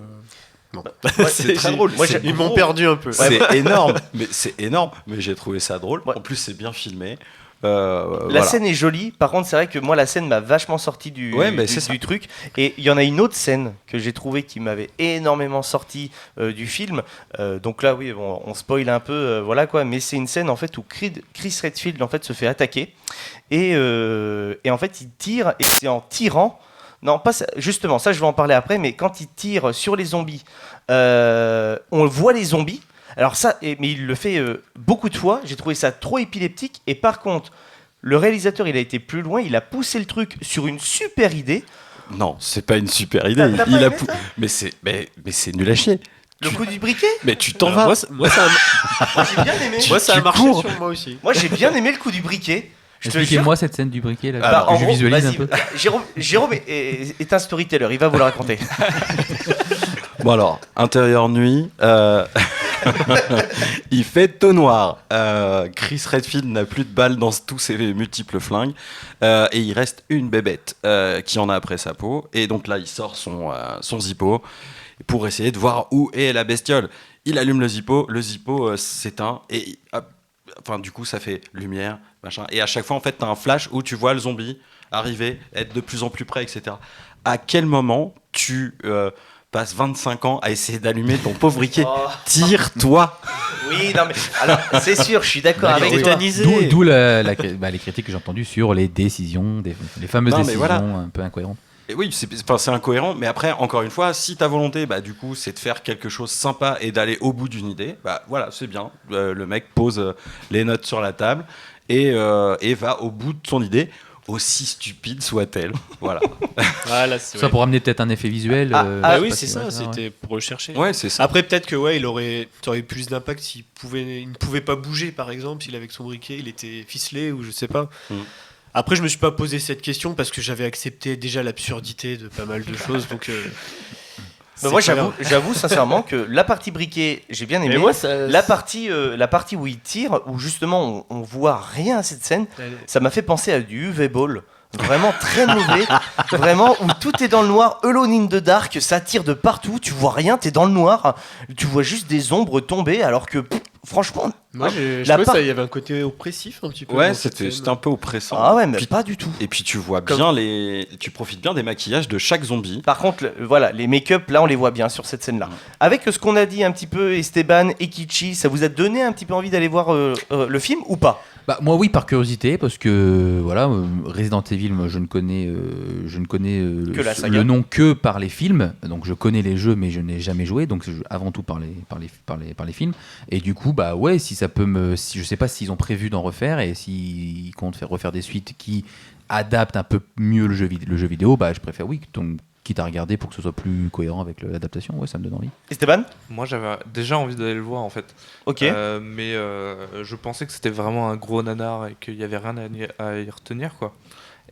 Speaker 7: Non.
Speaker 6: c'est très drôle.
Speaker 5: Moi,
Speaker 6: C'est
Speaker 5: j'ai-
Speaker 7: Ils m'ont perdu un peu.
Speaker 6: C'est énorme, c'est énorme, mais j'ai trouvé ça drôle.
Speaker 5: Ouais.
Speaker 6: En plus, c'est bien filmé.
Speaker 5: La
Speaker 6: Voilà.
Speaker 5: scène est jolie, par contre c'est vrai que moi la scène m'a vachement sorti
Speaker 6: Ouais, mais c'est ça.
Speaker 5: du truc, et il y en a une autre scène que j'ai trouvé qui m'avait énormément sorti du film, donc là oui bon, on spoil un peu, voilà quoi, mais c'est une scène en fait où Chris Redfield en fait se fait attaquer, et en fait il tire, et c'est en tirant, non pas ça, justement ça je vais en parler après, mais quand il tire sur les zombies, on voit les zombies. Alors ça, mais il le fait beaucoup de fois, j'ai trouvé ça trop épileptique, et par contre, le réalisateur, il a été plus loin, il a poussé le truc sur une super idée.
Speaker 6: Non, c'est pas une super idée.
Speaker 5: T'as pas
Speaker 6: Il a
Speaker 5: aimé ça
Speaker 6: mais c'est nul à chier.
Speaker 5: Le coup du briquet.
Speaker 6: Mais tu t'en
Speaker 7: Alors,
Speaker 6: vas.
Speaker 7: moi, ça a,
Speaker 5: Moi j'ai bien aimé.
Speaker 7: moi, ça a
Speaker 6: tu
Speaker 7: marché
Speaker 6: cours.
Speaker 7: sur moi aussi.
Speaker 5: Moi j'ai bien aimé le coup du briquet. Je te jure.
Speaker 2: Expliquez-moi cette scène du briquet là,
Speaker 5: Bah,
Speaker 2: que
Speaker 5: en
Speaker 2: je
Speaker 5: gros,
Speaker 2: visualise un
Speaker 5: vas-y,
Speaker 2: peu.
Speaker 5: Jérôme est un storyteller, il va vous le raconter.
Speaker 6: Bon alors, intérieur nuit, il fait taux noir. Chris Redfield n'a plus de balles dans tous ses multiples flingues et il reste une bébête qui en a après sa peau. Et donc là, il sort son zippo pour essayer de voir où est la bestiole. Il allume le zippo s'éteint et enfin du coup ça fait lumière, machin. Et à chaque fois en fait, t'as un flash où tu vois le zombie arriver, être de plus en plus près, etc. À quel moment tu passes 25 ans à essayer d'allumer ton pauvre briquet?
Speaker 5: Oh.
Speaker 6: Tire-toi.
Speaker 5: Oui, non mais alors c'est sûr, je suis d'accord avec toi.
Speaker 7: tétanisé.
Speaker 2: D'où les critiques que j'ai entendues sur les décisions, les fameuses
Speaker 6: Non, mais
Speaker 2: décisions
Speaker 6: voilà.
Speaker 2: un peu incohérentes.
Speaker 6: Et oui, c'est incohérent, mais après, encore une fois, si ta volonté, bah, du coup, c'est de faire quelque chose sympa et d'aller au bout d'une idée, bah voilà, c'est bien. Le mec pose les notes sur la table et va au bout de son idée, aussi stupide soit-elle. Voilà.
Speaker 7: Voilà, c'est
Speaker 2: Ça pour amener peut-être un effet visuel.
Speaker 5: Ah,
Speaker 2: je
Speaker 7: Ah
Speaker 2: sais
Speaker 7: oui,
Speaker 2: pas
Speaker 7: c'est
Speaker 2: si-
Speaker 7: ça,
Speaker 2: ouais,
Speaker 7: c'était pour rechercher.
Speaker 6: Ouais, c'est ça.
Speaker 7: Après, peut-être que ouais, ça aurait plus d'impact s'il il ne pouvait pas bouger, par exemple, s'il avec son briquet, il était ficelé ou je sais pas.
Speaker 6: Mm.
Speaker 7: Après, je me suis pas posé cette question parce que j'avais accepté déjà l'absurdité de pas mal de choses, donc.
Speaker 5: Mais moi
Speaker 7: c'est pas
Speaker 5: j'avoue sincèrement que la partie briquet, j'ai bien aimé.
Speaker 7: Mais moi, ça.
Speaker 5: La partie où il tire, où justement on voit rien à cette scène, ça m'a fait penser à du UV Ball. Vraiment très mauvais, vraiment où tout est dans le noir, Alone in the Dark, ça tire de partout, tu vois rien, t'es dans le noir, tu vois juste des ombres tomber, alors que franchement,
Speaker 7: Moi, je
Speaker 5: La
Speaker 7: trouvais
Speaker 5: part-
Speaker 7: ça, il y avait un côté oppressif un petit peu.
Speaker 6: Ouais,
Speaker 7: dans cette
Speaker 6: c'était
Speaker 7: scène.
Speaker 6: un peu oppressant.
Speaker 5: ah ouais, mais
Speaker 6: Puis-
Speaker 5: pas du tout.
Speaker 6: Et puis tu vois
Speaker 5: Comme-
Speaker 6: bien tu profites bien des maquillages de chaque zombie.
Speaker 5: Par contre, voilà, les make-up, là, on les voit bien sur cette scène-là. Avec ce qu'on a dit un petit peu, Esteban et Kichi, ça vous a donné un petit peu envie d'aller voir le film ou pas?
Speaker 2: Bah, moi oui par curiosité parce que voilà Resident Evil moi, je ne connais
Speaker 5: Que la saga.
Speaker 2: le nom que par les films, donc je connais les jeux mais je n'ai jamais joué, donc c'est avant tout par les films, et du coup bah ouais, si ça peut si je sais pas s'ils ont prévu d'en refaire et s'ils comptent refaire des suites qui adaptent un peu mieux le jeu vidéo, bah je préfère oui, donc quitte à regarder pour que ce soit plus cohérent avec l'adaptation, ouais, ça me donne envie.
Speaker 5: Esteban?
Speaker 8: Moi, j'avais déjà envie d'aller le voir en fait.
Speaker 5: Ok.
Speaker 8: Mais je pensais que c'était vraiment un gros nanar et qu'il y avait rien à y retenir quoi.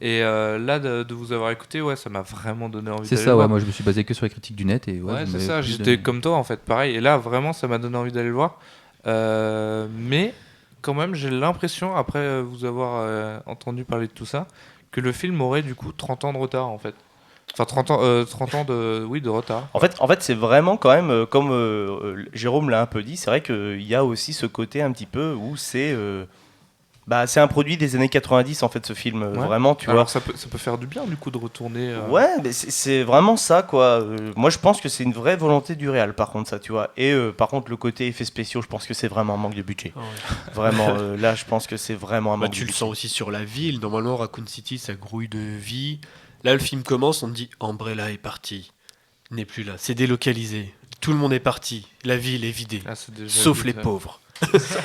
Speaker 8: Et là, de vous avoir écouté, ouais, ça m'a vraiment donné envie
Speaker 2: C'est
Speaker 8: d'aller
Speaker 2: ça,
Speaker 8: le
Speaker 2: ouais,
Speaker 8: voir.
Speaker 2: moi je me suis basé que sur les critiques du net et
Speaker 8: Ouais,
Speaker 2: vous
Speaker 8: c'est
Speaker 2: m'avez
Speaker 8: ça,
Speaker 2: plus
Speaker 8: j'étais
Speaker 2: donné-
Speaker 8: comme toi en fait, pareil. Et là, vraiment, ça m'a donné envie d'aller le voir. Mais quand même, j'ai l'impression, après vous avoir entendu parler de tout ça, que le film aurait du coup 30 ans de retard en fait. Enfin, 30 ans de retard.
Speaker 5: En fait, c'est vraiment quand même, comme Jérôme l'a un peu dit, c'est vrai qu'il y a aussi ce côté un petit peu où c'est un produit des années 90 en fait ce film,
Speaker 8: Ouais.
Speaker 5: vraiment, tu vois.
Speaker 8: Alors ça peut faire du bien du coup de retourner.
Speaker 5: Ouais, mais c'est vraiment ça, quoi. Moi, je pense que c'est une vraie volonté du réal, par contre, ça, tu vois. Et par contre, le côté effets spéciaux, je pense que c'est vraiment un manque de budget.
Speaker 7: Ah ouais.
Speaker 5: Vraiment, là, je pense que c'est vraiment un
Speaker 7: Bah,
Speaker 5: manque
Speaker 7: tu
Speaker 5: de
Speaker 7: le
Speaker 5: budget.
Speaker 7: sens aussi sur la ville. Normalement, Raccoon City, ça grouille de vie. Là, le film commence, on te dit Umbrella est parti. N'est plus là. C'est délocalisé. Tout le monde est parti. La ville est vidée.
Speaker 8: Ah, c'est déjà
Speaker 7: Sauf
Speaker 8: vite,
Speaker 7: les
Speaker 8: ouais.
Speaker 7: pauvres.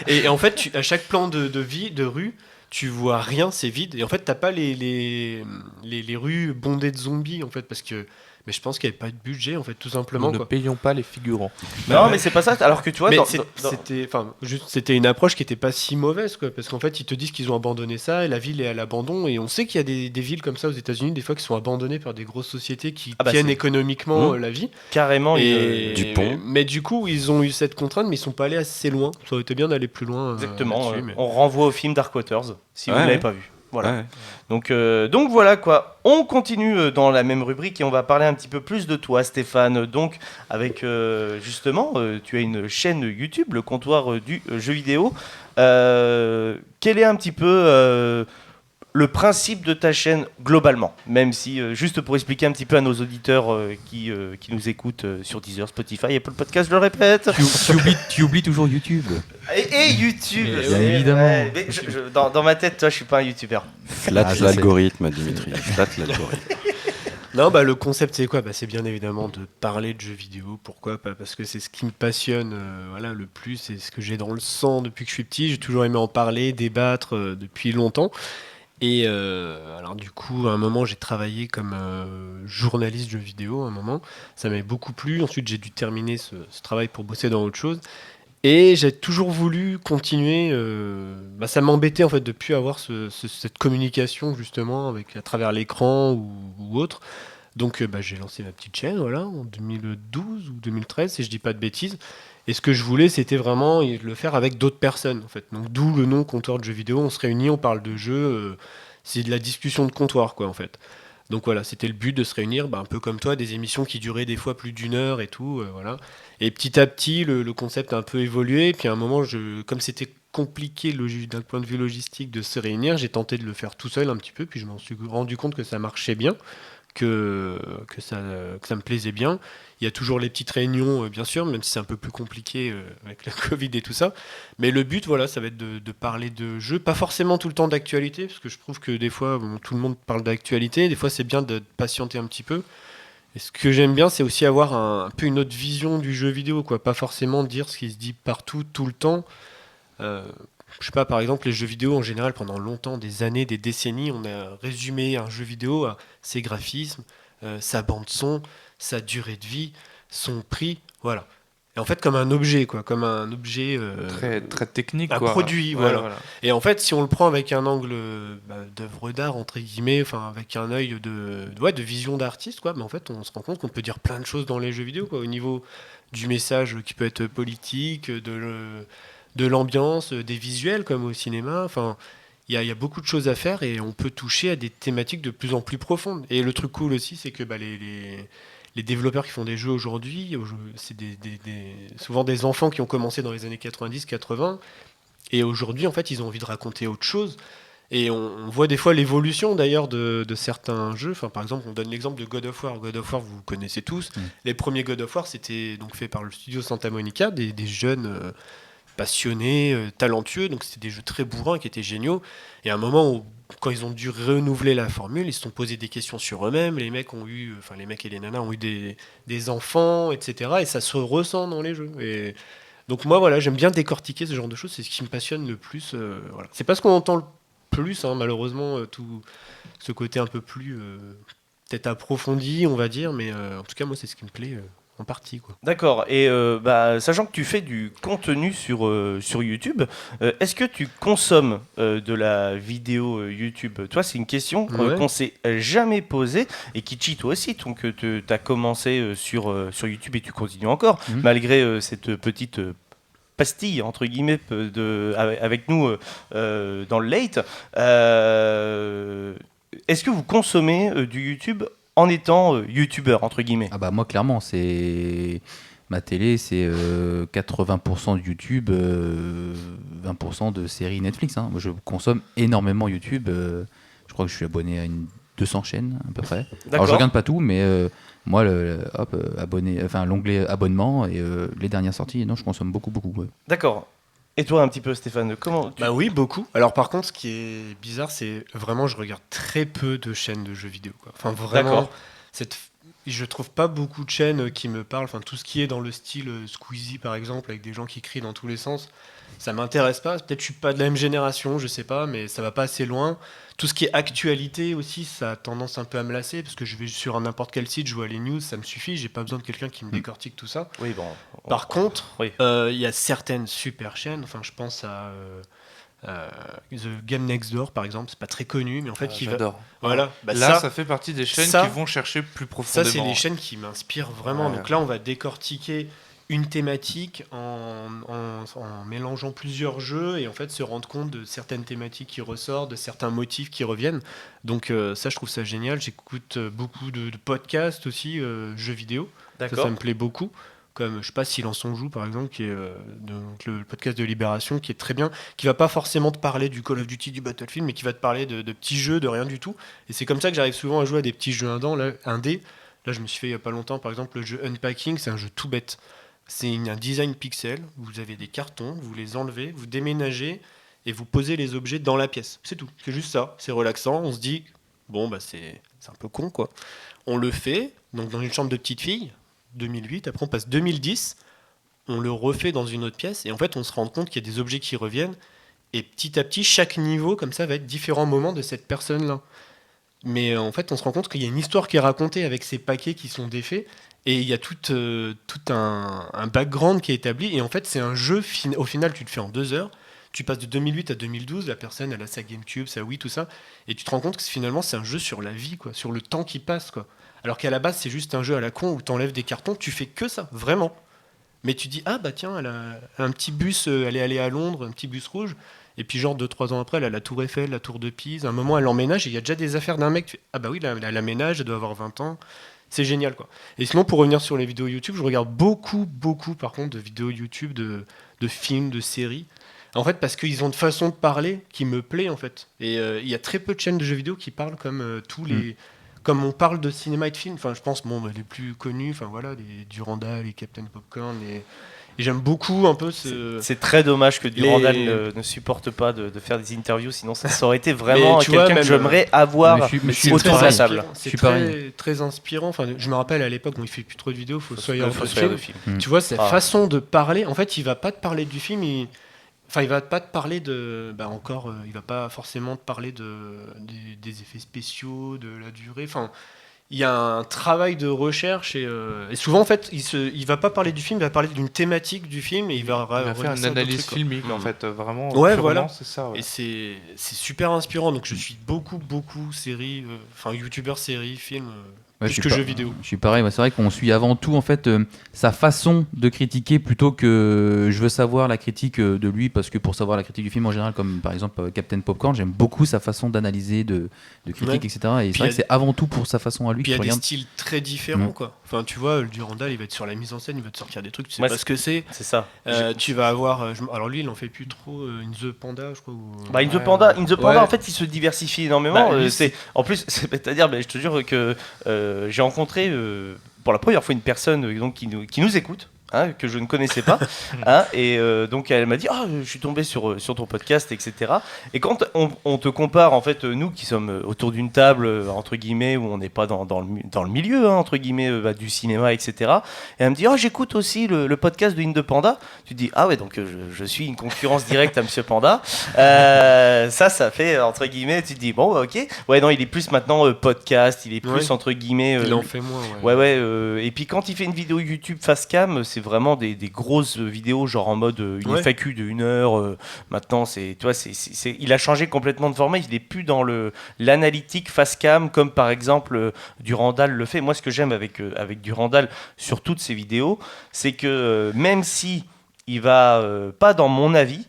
Speaker 7: Et en fait, à chaque plan de vie, de rue, tu vois rien, c'est vide. Et en fait, t'as pas les rues bondées de zombies, en fait, parce que. Mais je pense qu'il n'y avait pas de budget, en fait, tout simplement.
Speaker 8: Nous ne
Speaker 7: Quoi.
Speaker 8: payons pas les figurants.
Speaker 5: Non, mais c'est pas ça. Alors que tu vois,
Speaker 7: Mais
Speaker 5: dans-
Speaker 7: c'était une approche qui était pas si mauvaise, quoi, parce qu'en fait, ils te disent qu'ils ont abandonné ça, et la ville est à l'abandon, et on sait qu'il y a des villes comme ça aux États-Unis, des fois, qui sont abandonnées par des grosses sociétés qui
Speaker 5: Ah bah,
Speaker 7: tiennent
Speaker 5: c'est-
Speaker 7: économiquement
Speaker 5: Mmh.
Speaker 7: la vie.
Speaker 5: carrément,
Speaker 7: Et...
Speaker 6: Dupont.
Speaker 7: Mais du coup, ils ont eu cette contrainte, mais ils sont pas allés assez loin. Ça aurait été bien d'aller plus loin.
Speaker 5: exactement.
Speaker 7: là-dessus, mais-
Speaker 5: On renvoie au film Dark Waters, si vous
Speaker 6: Ouais,
Speaker 5: ne l'avez
Speaker 6: ouais.
Speaker 5: pas vu. Voilà.
Speaker 6: Ouais.
Speaker 5: Donc voilà quoi. On continue dans la même rubrique et on va parler un petit peu plus de toi, Stéphane. Donc avec justement, tu as une chaîne YouTube, le comptoir du jeu vidéo. Quel est un petit peu le principe de ta chaîne globalement, même si juste pour expliquer un petit peu à nos auditeurs qui nous écoutent sur Deezer, Spotify, Apple Podcast, je le répète.
Speaker 2: Tu oublies toujours YouTube.
Speaker 5: Et YouTube,
Speaker 2: Mais
Speaker 5: c'est
Speaker 2: bien évidemment.
Speaker 5: vrai. Mais dans ma tête, toi, je suis pas un YouTuber.
Speaker 6: Flatte
Speaker 2: Ah, je
Speaker 6: l'algorithme, Dimitri. Flatte l'algorithme.
Speaker 7: Non, bah, le concept, c'est quoi? Bah, c'est bien évidemment de parler de jeux vidéo. Pourquoi? Pas parce que c'est ce qui me passionne voilà, le plus. C'est ce que j'ai dans le sang depuis que je suis petit. J'ai toujours aimé en parler, débattre depuis longtemps. Et alors du coup, à un moment, j'ai travaillé comme journaliste jeux vidéo. À un moment, ça m'avait beaucoup plu. Ensuite, j'ai dû terminer ce travail pour bosser dans autre chose. Et j'ai toujours voulu continuer. Bah, ça m'embêtait en fait de plus avoir cette communication justement avec à travers l'écran ou autre. Donc bah, j'ai lancé ma petite chaîne voilà en 2012 ou 2013 si je dis pas de bêtises. Et ce que je voulais, c'était vraiment le faire avec d'autres personnes en fait. Donc d'où le nom comptoir de jeux vidéo. On se réunit, on parle de jeux. C'est de la discussion de comptoir quoi en fait. Donc voilà, c'était le but de se réunir, bah, un peu comme toi, des émissions qui duraient des fois plus d'une heure et tout, voilà. Et petit à petit, le concept a un peu évolué. Puis à un moment, comme c'était compliqué d'un point de vue logistique de se réunir, j'ai tenté de le faire tout seul un petit peu. Puis je m'en suis rendu compte que ça marchait bien, que ça me plaisait bien. Il y a toujours les petites réunions, bien sûr, même si c'est un peu plus compliqué avec le Covid et tout ça. Mais le but, voilà, ça va être de parler de jeux, pas forcément tout le temps d'actualité, parce que je trouve que des fois, bon, tout le monde parle d'actualité. Des fois, c'est bien de patienter un petit peu. Et ce que j'aime bien, c'est aussi avoir un peu une autre vision du jeu vidéo, quoi. Pas forcément dire ce qui se dit partout, tout le temps. Je sais pas, par exemple, les jeux vidéo en général, pendant longtemps, des années, des décennies, on a résumé un jeu vidéo à ses graphismes, sa bande-son, sa durée de vie, son prix, voilà. Et en fait, comme un objet, quoi, comme un objet.
Speaker 8: Très, très technique,
Speaker 7: un
Speaker 8: quoi.
Speaker 7: produit, voilà. Et en fait, si on le prend avec un angle d'œuvre d'art, entre guillemets, enfin, avec un œil de vision d'artiste, quoi, mais en fait, on se rend compte qu'on peut dire plein de choses dans les jeux vidéo, quoi, au niveau du message qui peut être politique, de l'ambiance, des visuels, comme au cinéma, enfin. Il y a beaucoup de choses à faire et on peut toucher à des thématiques de plus en plus profondes. Et le truc cool aussi, c'est que les développeurs qui font des jeux aujourd'hui, c'est souvent des enfants qui ont commencé dans les années 90-80. Et aujourd'hui, en fait, ils ont envie de raconter autre chose. Et on voit des fois l'évolution d'ailleurs de certains jeux. Enfin, par exemple, on donne l'exemple de God of War. God of War, vous connaissez tous. Les premiers God of War, c'était donc fait par le studio Santa Monica, des jeunes passionnés, talentueux. Donc c'était des jeux très bourrins qui étaient géniaux. Et à un moment où, quand ils ont dû renouveler la formule, ils se sont posés des questions sur eux-mêmes. Les mecs et les nanas ont eu des enfants, etc. Et ça se ressent dans les jeux. Et donc moi, voilà, j'aime bien décortiquer ce genre de choses. C'est ce qui me passionne le plus. Voilà. C'est pas ce qu'on entend le plus, hein, malheureusement, tout ce côté un peu plus peut-être approfondi, on va dire. Mais en tout cas, moi, c'est ce qui me plaît. En partie, quoi.
Speaker 5: D'accord. Et sachant que tu fais du contenu sur YouTube, est-ce que tu consommes de la vidéo YouTube? Toi, c'est une question qu'on s'est jamais posée. Et Kichi, toi aussi, donc tu as commencé sur YouTube et tu continues encore, malgré cette petite pastille, entre guillemets, avec nous dans le late. Est-ce que vous consommez du YouTube en étant youtubeur entre guillemets?
Speaker 2: Ah bah moi clairement c'est ma télé c'est 80% de YouTube, 20% de séries Netflix. Hein. Moi je consomme énormément YouTube. Je crois que je suis abonné à 200 chaînes à peu près. Alors je regarde pas tout, mais moi abonné, enfin l'onglet abonnement et les dernières sorties, non je consomme beaucoup. Ouais.
Speaker 5: D'accord. Et toi un petit peu Stéphane, comment tu...
Speaker 7: Bah oui, beaucoup. Alors par contre, ce qui est bizarre, c'est vraiment, je regarde très peu de chaînes de jeux vidéo, quoi. Enfin vraiment, je trouve pas beaucoup de chaînes qui me parlent. Enfin tout ce qui est dans le style Squeezie par exemple, avec des gens qui crient dans tous les sens, ça m'intéresse pas. Peut-être je suis pas de la même génération, je sais pas, mais ça va pas assez loin. Tout ce qui est actualité aussi, ça a tendance un peu à me lasser, parce que je vais sur n'importe quel site, je vois les news, ça me suffit, j'ai pas besoin de quelqu'un qui me décortique tout ça.
Speaker 5: Oui, bon.
Speaker 7: Par contre,
Speaker 5: oui.
Speaker 7: y a certaines super chaînes, enfin je pense à The Game Next Door par exemple, c'est pas très connu, mais en fait
Speaker 8: j'adore.
Speaker 7: Voilà, bah
Speaker 8: là ça fait partie des chaînes
Speaker 7: ça,
Speaker 8: qui vont chercher plus profondément.
Speaker 7: Ça c'est les chaînes qui m'inspirent vraiment.
Speaker 8: Ouais.
Speaker 7: Donc là on va décortiquer une thématique en mélangeant plusieurs jeux et en fait se rendre compte de certaines thématiques qui ressortent, de certains motifs qui reviennent. Donc ça je trouve ça génial. J'écoute beaucoup de podcasts aussi, jeux vidéo. Ça me plaît beaucoup. Comme je sais pas, Silence on joue par exemple, qui est donc le podcast de Libération, qui est très bien, qui va pas forcément te parler du Call of Duty, du Battlefield, mais qui va te parler de petits jeux, de rien du tout. Et c'est comme ça que j'arrive souvent à jouer à des petits jeux indés. Là je me suis fait il y a pas longtemps par exemple le jeu Unpacking, c'est un jeu tout bête. C'est un design pixel, vous avez des cartons, vous les enlevez, vous déménagez et vous posez les objets dans la pièce. C'est tout, c'est juste ça, c'est relaxant, on se dit, bon bah c'est un peu con quoi. On le fait, donc dans une chambre de petite fille, 2008, après on passe 2010, on le refait dans une autre pièce et en fait on se rend compte qu'il y a des objets qui reviennent et petit à petit chaque niveau comme ça va être différents moments de cette personne-là. Mais en fait on se rend compte qu'il y a une histoire qui est racontée avec ces paquets qui sont défaits. Et il y a tout un background qui est établi. Et en fait, c'est un jeu, au final, tu le fais en 2 heures. Tu passes de 2008 à 2012, la personne, elle a sa GameCube, sa Wii, tout ça. Et tu te rends compte que finalement, c'est un jeu sur la vie, quoi, sur le temps qui passe, quoi. Alors qu'à la base, c'est juste un jeu à la con où tu enlèves des cartons, tu fais que ça, vraiment. Mais tu dis, ah bah tiens, elle a un petit bus, elle est allée à Londres, un petit bus rouge. Et puis, genre, 2-3 ans après, elle a la Tour Eiffel, la Tour de Pise. À un moment, elle emménage et il y a déjà des affaires d'un mec. Tu fais, ah bah oui, elle aménage, elle doit avoir 20 ans. C'est génial, quoi. Et sinon, pour revenir sur les vidéos YouTube, je regarde beaucoup, par contre, de vidéos YouTube, de films, de séries. En fait, parce qu'ils ont une façon de parler qui me plaît, en fait. Et il y a très peu de chaînes de jeux vidéo qui parlent comme comme on parle de cinéma et de films. Enfin, je pense, les plus connus, enfin voilà, les Durandal, les Captain Popcorn, et j'aime beaucoup un peu
Speaker 5: C'est très dommage que Durandal ne supporte pas de faire des interviews, sinon ça aurait été vraiment quelqu'un que j'aimerais avoir autour de la table.
Speaker 7: C'est très inspirant. Enfin, je me rappelle à l'époque, il fait plus trop de vidéos, faut soyez de film. Tu vois, cette façon de parler, en fait, il va pas te parler du film, il va pas te parler de... il va pas forcément te parler des effets spéciaux, de la durée, il y a un travail de recherche et souvent en fait il va pas parler du film, il va parler d'une thématique du film et il va
Speaker 8: faire une analyse filmique en fait vraiment.
Speaker 7: Ouais, voilà.
Speaker 8: C'est ça. Ouais.
Speaker 7: Et c'est super inspirant, donc je suis beaucoup séries, youtubeurs, séries, films. Plus que jeux vidéo.
Speaker 2: Je suis pareil, c'est vrai qu'on suit avant tout en fait sa façon de critiquer plutôt que je veux savoir la critique de lui, parce que pour savoir la critique du film en général, comme par exemple Captain Popcorn, j'aime beaucoup sa façon d'analyser, de critique, etc. Et c'est vrai que c'est avant tout pour sa façon à lui.
Speaker 7: Puis il y a des styles très différents, quoi. Enfin, tu vois, le Durandal, il va être sur la mise en scène, il va te sortir des trucs, tu sais pas ce que c'est.
Speaker 5: C'est ça.
Speaker 7: Tu vas avoir. Alors lui, il en fait plus trop. In the Panda, je crois.
Speaker 5: In the Panda, en fait, il se diversifie énormément. En plus, c'est-à-dire, je te jure que j'ai rencontré pour la première fois une personne donc, qui nous écoute. Que je ne connaissais pas, et donc elle m'a dit je suis tombé sur ton podcast, etc. Et quand on te compare, en fait, nous qui sommes autour d'une table entre guillemets où on n'est pas dans le milieu entre guillemets du cinéma, etc. Et elle me dit j'écoute aussi le podcast de In the Panda. Tu te dis ouais, donc je suis une concurrence directe à Monsieur Panda. Ça fait entre guillemets, tu te dis bon ok, ouais non, il est plus maintenant podcast, il est plus entre guillemets
Speaker 7: il en fait moins
Speaker 5: et puis quand il fait une vidéo YouTube face cam, c'est vraiment des grosses vidéos genre en mode une FAQ de 1 heure. Maintenant il a changé complètement de format, il est plus dans l'analytique face cam comme par exemple Durandal le fait. Moi ce que j'aime avec Durandal sur toutes ses vidéos, c'est que même si il va pas dans mon avis,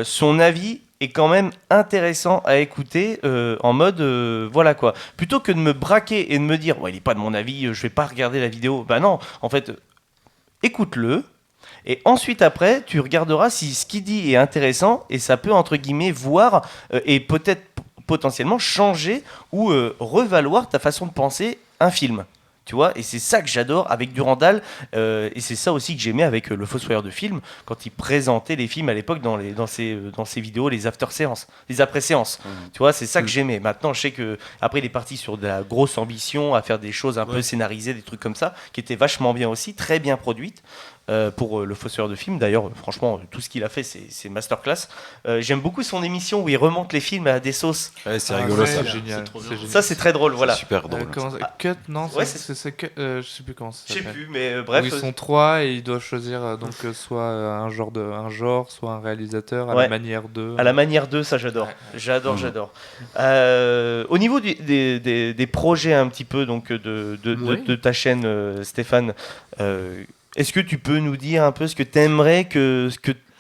Speaker 5: son avis est quand même intéressant à écouter en mode voilà quoi. Plutôt que de me braquer et de me dire, ouais, il est pas de mon avis, je vais pas regarder la vidéo. Bah non, en fait, écoute-le. Et ensuite, après, tu regarderas si ce qu'il dit est intéressant et ça peut, entre guillemets, voir et peut-être potentiellement changer ou revaloir ta façon de penser un film. Tu vois, et c'est ça que j'adore avec Durandal, et c'est ça aussi que j'aimais avec le Fossoyeur de films, quand il présentait les films à l'époque dans ses vidéos, les after-séances, les après-séances. Tu vois, c'est ça que j'aimais. Maintenant, je sais que après il est parti sur de la grosse ambition, à faire des choses un peu scénarisées, des trucs comme ça, qui étaient vachement bien aussi, très bien produites. Pour le Fossoyeur de films, d'ailleurs, franchement, tout ce qu'il a fait, c'est masterclass. J'aime beaucoup son émission où il remonte les films à des sauces.
Speaker 6: Ouais, c'est rigolo ça.
Speaker 8: C'est génial.
Speaker 5: Ça, c'est très drôle, voilà.
Speaker 6: C'est super drôle.
Speaker 8: Cut, non,
Speaker 5: Ouais,
Speaker 8: c'est Cut, je sais plus comment ça
Speaker 5: Je sais
Speaker 8: s'appelle.
Speaker 5: plus, mais
Speaker 8: Où
Speaker 5: bref.
Speaker 8: ils sont 3 et ils doivent choisir donc soit un genre, soit un réalisateur à
Speaker 5: Ouais.
Speaker 8: la manière de.
Speaker 5: À la manière d'eux, ça j'adore. J'adore. Au niveau des projets un petit peu donc, de ta chaîne, Stéphane, est-ce que tu peux nous dire un peu ce que tu aimerais que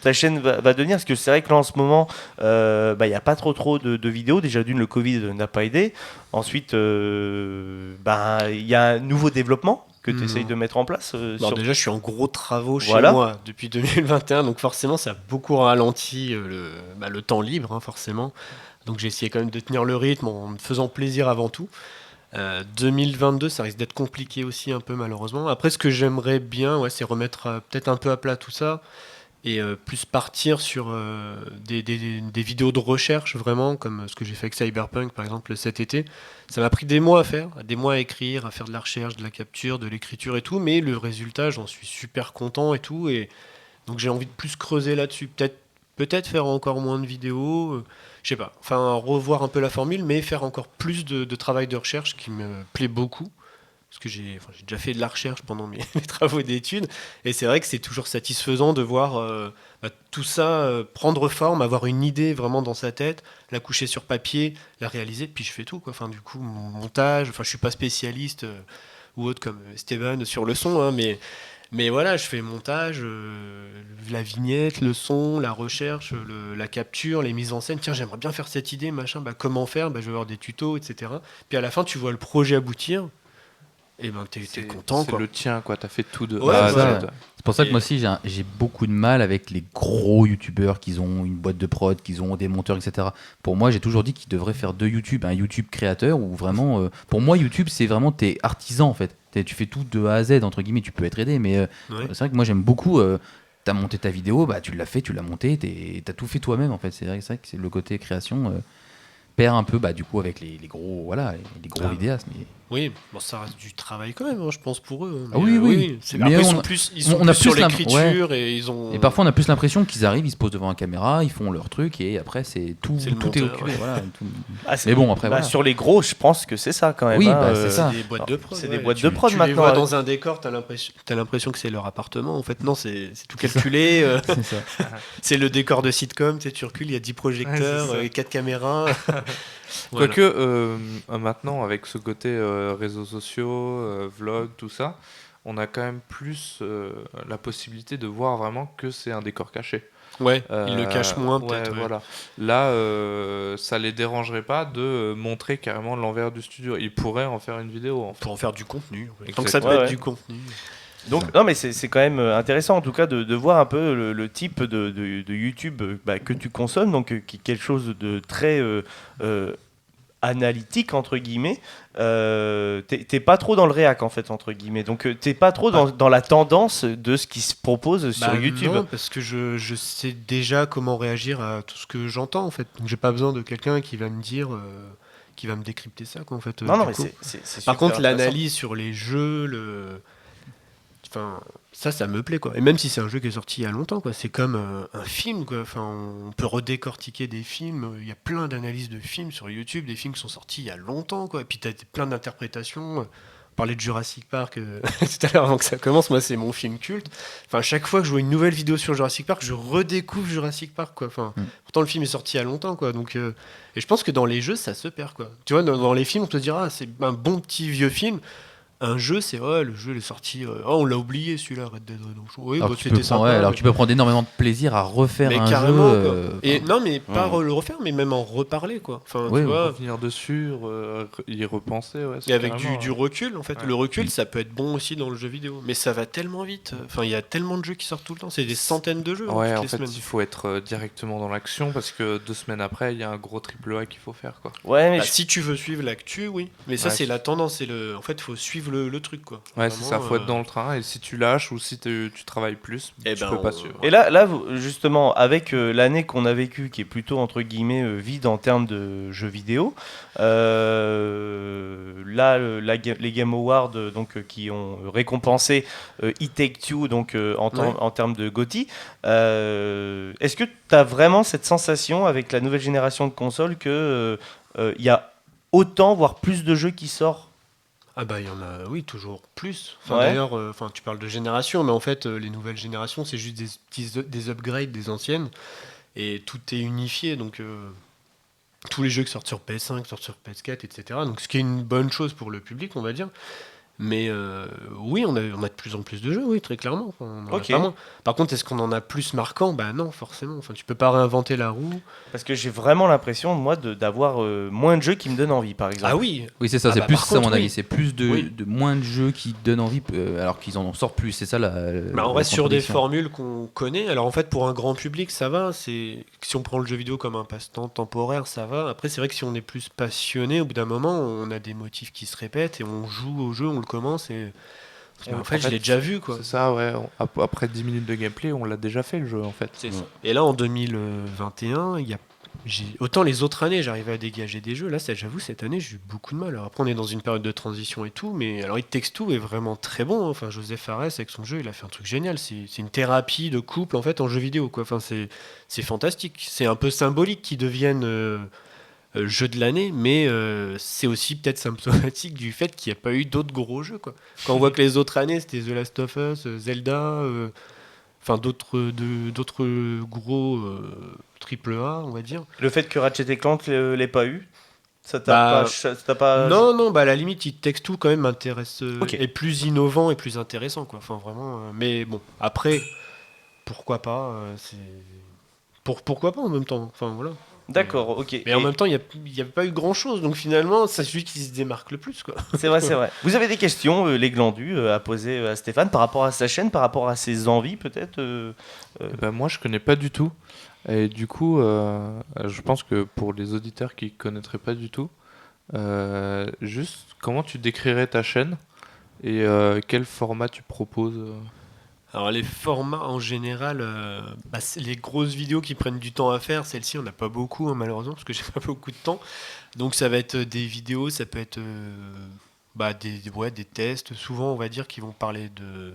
Speaker 5: ta chaîne va devenir? Parce que c'est vrai que là en ce moment, il n'y a pas trop de vidéos. Déjà d'une, le Covid n'a pas aidé. Ensuite, il y a un nouveau développement que tu essayes de mettre en place.
Speaker 7: Déjà, je suis en gros travaux chez
Speaker 5: Voilà.
Speaker 7: moi depuis 2021, donc forcément, ça a beaucoup ralenti le temps libre, hein, forcément. Donc j'ai essayé quand même de tenir le rythme en me faisant plaisir avant tout. 2022, ça risque d'être compliqué aussi un peu malheureusement. Après, ce que j'aimerais bien, c'est remettre peut-être un peu à plat tout ça et plus partir sur des vidéos de recherche vraiment, comme ce que j'ai fait avec Cyberpunk par exemple cet été. Ça m'a pris des mois à faire, des mois à écrire, à faire de la recherche, de la capture, de l'écriture et tout, mais le résultat, j'en suis super content et tout, et donc j'ai envie de plus creuser là-dessus, peut-être faire encore moins de vidéos, je sais pas, enfin revoir un peu la formule, mais faire encore plus de travail de recherche qui me plaît beaucoup. Parce que j'ai déjà fait de la recherche pendant mes travaux d'études, et c'est vrai que c'est toujours satisfaisant de voir tout ça prendre forme, avoir une idée vraiment dans sa tête, la coucher sur papier, la réaliser, puis je fais tout, quoi. Enfin, du coup, mon montage, je suis pas spécialiste ou autre comme Esteban sur le son, hein, mais voilà, je fais montage, la vignette, le son, la recherche, la capture, les mises en scène. Tiens, j'aimerais bien faire cette idée, machin, comment faire, je vais voir des tutos, etc. Puis à la fin, tu vois le projet aboutir. Et t'es content,
Speaker 8: C'est
Speaker 7: quoi.
Speaker 8: le tien, quoi. T'as fait tout de
Speaker 7: Ouais,
Speaker 8: A à
Speaker 7: voilà.
Speaker 8: Z.
Speaker 2: C'est pour ça que
Speaker 7: Et-
Speaker 2: moi aussi j'ai beaucoup de mal avec les gros youtubeurs qui ont une boîte de prod, qui ont des monteurs, etc. Pour moi, j'ai toujours dit qu'ils devraient faire deux YouTube, un YouTube créateur où vraiment, pour moi, YouTube c'est vraiment t'es artisan en fait. Tu fais tout de A à Z entre guillemets. Tu peux être aidé, mais
Speaker 7: Ouais.
Speaker 2: c'est vrai que moi j'aime beaucoup. T'as monté ta vidéo, tu l'as fait, tu l'as monté, t'as tout fait toi-même en fait. C'est vrai que c'est le côté création perd un peu du coup avec les gros les gros vidéastes. Mais...
Speaker 7: Oui, ça reste du travail quand même, hein, je pense pour eux.
Speaker 2: Ah oui.
Speaker 7: Après,
Speaker 2: Mais
Speaker 7: ils sont
Speaker 2: on-
Speaker 7: plus,
Speaker 2: on a
Speaker 7: sur
Speaker 2: plus
Speaker 7: l'écriture et ils ont.
Speaker 2: Et parfois on a plus l'impression qu'ils arrivent, ils se posent devant la caméra, ils font leur truc et après c'est tout,
Speaker 7: C'est le
Speaker 2: tout est
Speaker 7: monteur,
Speaker 2: occupé.
Speaker 7: ouais.
Speaker 2: Voilà, tout.
Speaker 5: Ah,
Speaker 2: Mais bon, après, voilà.
Speaker 5: Sur les gros, je pense que c'est ça quand même.
Speaker 2: Oui,
Speaker 5: hein,
Speaker 2: c'est ça.
Speaker 7: C'est des boîtes de prod.
Speaker 5: c'est des
Speaker 7: ouais.
Speaker 5: boîtes de prod
Speaker 7: tu
Speaker 5: maintenant,
Speaker 7: les vois
Speaker 5: hein.
Speaker 7: dans un décor, t'as l'impression que c'est leur appartement. En fait, non, c'est tout calculé.
Speaker 2: C'est ça.
Speaker 7: C'est le décor de sitcom, tu recules, il y a 10 projecteurs,
Speaker 8: Ouais, c'est ça.
Speaker 7: 4 caméras. Voilà.
Speaker 8: Quoique, maintenant, avec ce côté réseaux sociaux, vlog, tout ça, on a quand même plus la possibilité de voir vraiment que c'est un décor caché.
Speaker 7: Ouais, ils le cachent moins
Speaker 8: ouais,
Speaker 7: peut-être. Ouais.
Speaker 8: Voilà. Là, ça les dérangerait pas de montrer carrément l'envers du studio. Ils pourraient en faire une vidéo. En fait.
Speaker 7: Pour en faire du contenu. Tant
Speaker 8: Exactement.
Speaker 7: que ça peut
Speaker 5: Ouais,
Speaker 7: être
Speaker 5: ouais.
Speaker 7: du contenu.
Speaker 5: Donc, non, mais c'est quand même intéressant en tout cas de voir un peu le type de YouTube que tu consommes, donc qui est quelque chose de très analytique entre guillemets. T'es pas trop dans le réac en fait entre guillemets, donc t'es pas trop dans la tendance de ce qui se propose sur YouTube.
Speaker 7: Non, parce que je sais déjà comment réagir à tout ce que j'entends en fait. Donc j'ai pas besoin de quelqu'un qui va me dire, qui va me décrypter ça quoi en fait.
Speaker 5: Non,
Speaker 7: du
Speaker 5: mais
Speaker 7: coup.
Speaker 5: c'est
Speaker 7: Par
Speaker 5: super
Speaker 7: contre,
Speaker 5: intéressant.
Speaker 7: l'analyse sur les jeux, enfin, ça me plaît quoi. Et même si c'est un jeu qui est sorti il y a longtemps quoi, c'est comme un film quoi. Enfin, on peut redécortiquer des films. Il y a plein d'analyses de films sur YouTube, des films qui sont sortis il y a longtemps quoi. Et puis t'as plein d'interprétations. On parlait de Jurassic Park tout à l'heure avant que ça commence. Moi, c'est mon film culte. Enfin, chaque fois que je vois une nouvelle vidéo sur Jurassic Park, je redécouvre Jurassic Park quoi. Enfin, pourtant le film est sorti il y a longtemps quoi. Donc, et je pense que dans les jeux, ça se perd quoi. Tu vois, dans les films, on te dira, c'est un bon petit vieux film. Un jeu, c'est le jeu il est sorti. On l'a oublié celui-là, Red Dead Redemption. Oui,
Speaker 2: Alors,
Speaker 7: bah,
Speaker 2: que tu
Speaker 7: c'était
Speaker 2: peux prendre,
Speaker 7: sympa.
Speaker 2: alors
Speaker 7: mais-
Speaker 2: que tu peux prendre énormément de plaisir à refaire
Speaker 7: mais
Speaker 2: un
Speaker 7: carrément,
Speaker 2: jeu.
Speaker 7: quoi. Et non, mais pas le refaire, mais même en reparler, quoi. Enfin,
Speaker 2: Oui,
Speaker 7: tu
Speaker 2: oui.
Speaker 7: vois,
Speaker 8: Revenir dessus, y repenser, ouais. c'est
Speaker 7: et avec
Speaker 8: carrément,
Speaker 7: du recul, en fait.
Speaker 8: Ouais.
Speaker 7: Le recul, ça peut être bon aussi dans le jeu vidéo. Mais ça va tellement vite. Enfin, il y a tellement de jeux qui sortent tout le temps. C'est des centaines de jeux
Speaker 8: Ouais,
Speaker 7: toutes
Speaker 8: en
Speaker 7: les
Speaker 8: fait,
Speaker 7: semaines.
Speaker 8: il faut être directement dans l'action parce que 2 semaines après, il y a un gros triple A qu'il faut faire, quoi.
Speaker 5: Ouais, mais
Speaker 7: Bah, si tu veux suivre l'actu, oui. Mais ça,
Speaker 8: Ouais.
Speaker 7: c'est la tendance. En fait, il faut suivre le truc, quoi.
Speaker 8: Ouais, c'est ça,
Speaker 7: Vraiment,
Speaker 8: faut être dans le train et si tu lâches ou si tu travailles plus,
Speaker 7: Eh
Speaker 8: tu
Speaker 7: ben,
Speaker 8: peux pas
Speaker 7: on-
Speaker 8: suivre.
Speaker 5: Et là, justement, avec l'année qu'on a vécue, qui est plutôt entre guillemets vide en termes de jeux vidéo, là, les Game Awards qui ont récompensé It Take Two en termes de GOTY, est-ce que tu as vraiment cette sensation avec la nouvelle génération de consoles que il y a autant, voire plus de jeux qui sortent?
Speaker 7: Ah bah il y en a, oui, toujours plus. Enfin,
Speaker 5: Ouais.
Speaker 7: d'ailleurs, tu parles de génération, mais en fait, les nouvelles générations, c'est juste des upgrades des anciennes, et tout est unifié, donc tous les jeux qui sortent sur PS5 sortent sur PS4, etc. Donc ce qui est une bonne chose pour le public, on va dire. Mais oui, on a de plus en plus de jeux, oui, très clairement. Enfin, on en a
Speaker 5: Ok.
Speaker 7: pas moins. Par contre, est-ce qu'on en a plus marquant? Bah non, forcément. Enfin, tu peux pas réinventer la roue.
Speaker 5: Parce que j'ai vraiment l'impression, moi, d'avoir moins de jeux qui me donnent envie, par exemple.
Speaker 7: Ah oui,
Speaker 2: Oui, c'est ça,
Speaker 7: Ah
Speaker 2: c'est
Speaker 7: bah,
Speaker 2: plus
Speaker 7: par
Speaker 2: ça, à mon
Speaker 7: contre,
Speaker 2: avis.
Speaker 7: oui.
Speaker 2: C'est plus de,
Speaker 7: Oui.
Speaker 2: de moins de jeux qui donnent envie, alors qu'ils en sortent plus. C'est ça la.
Speaker 7: Bah, on
Speaker 2: la
Speaker 7: reste sur des
Speaker 2: contradiction.
Speaker 7: formules qu'on connaît. Alors en fait, pour un grand public, ça va. Si on prend le jeu vidéo comme un passe-temps temporaire, ça va. Après, c'est vrai que si on est plus passionné, au bout d'un moment, on a des motifs qui se répètent et on joue au jeu, on le commence et
Speaker 8: Ouais,
Speaker 7: en fait, je l'ai déjà vu, quoi.
Speaker 8: C'est ça, ouais. Après 10 minutes de gameplay, on l'a déjà fait le jeu, en fait.
Speaker 7: C'est ça. Et là, en 2021, autant les autres années, j'arrivais à dégager des jeux. Là, j'avoue, cette année, j'ai eu beaucoup de mal. Alors après, on est dans une période de transition et tout, mais alors It Takes Two est vraiment très bon, hein. Enfin, Joseph Fares, avec son jeu, il a fait un truc génial. C'est une thérapie de couple, en fait, en jeu vidéo, quoi. Enfin, c'est fantastique. C'est un peu symbolique qu'ils deviennent jeu de l'année, mais c'est aussi peut-être symptomatique du fait qu'il n'y a pas eu d'autres gros jeux, quoi. Quand on voit que les autres années, c'était The Last of Us, Zelda... Enfin, d'autres gros triple A, on va dire.
Speaker 5: Le fait que Ratchet & Clank l'ait pas eu, ça
Speaker 7: Bah,
Speaker 5: t'a pas...
Speaker 7: Non, bah à la limite, It Takes Two quand même m'intéresse,
Speaker 5: Ok.
Speaker 7: est plus innovant et plus intéressant, quoi. Enfin, vraiment. Mais bon, après, pourquoi pas pourquoi pas en même temps. Enfin, voilà.
Speaker 5: D'accord, ok.
Speaker 7: Mais en même temps, il n'y a pas eu grand chose, donc finalement, c'est celui qui se démarque le plus, quoi.
Speaker 5: C'est vrai, c'est vrai. Vous avez des questions, les glandus, à poser à Stéphane par rapport à sa chaîne, par rapport à ses envies, peut-être
Speaker 8: Bah, moi, je connais pas du tout. Et du coup, je pense que pour les auditeurs qui connaîtraient pas du tout, juste comment tu décrirais ta chaîne et quel format tu proposes
Speaker 7: Alors les formats en général, c'est les grosses vidéos qui prennent du temps à faire, celles-ci on n'a pas beaucoup, hein, malheureusement parce que j'ai pas beaucoup de temps. Donc ça va être des vidéos, ça peut être des tests, souvent on va dire qui vont parler de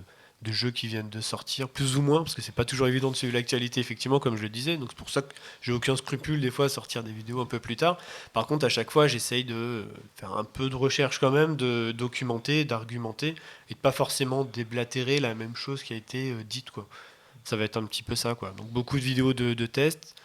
Speaker 7: jeux qui viennent de sortir, plus ou moins, parce que c'est pas toujours évident de suivre l'actualité effectivement comme je le disais, donc c'est pour ça que j'ai aucun scrupule des fois à sortir des vidéos un peu plus tard. Par contre à chaque fois j'essaye de faire un peu de recherche quand même, de documenter, d'argumenter, et de pas forcément déblatérer la même chose qui a été dite, quoi. Ça va être un petit peu ça, quoi. Donc beaucoup de vidéos de tests,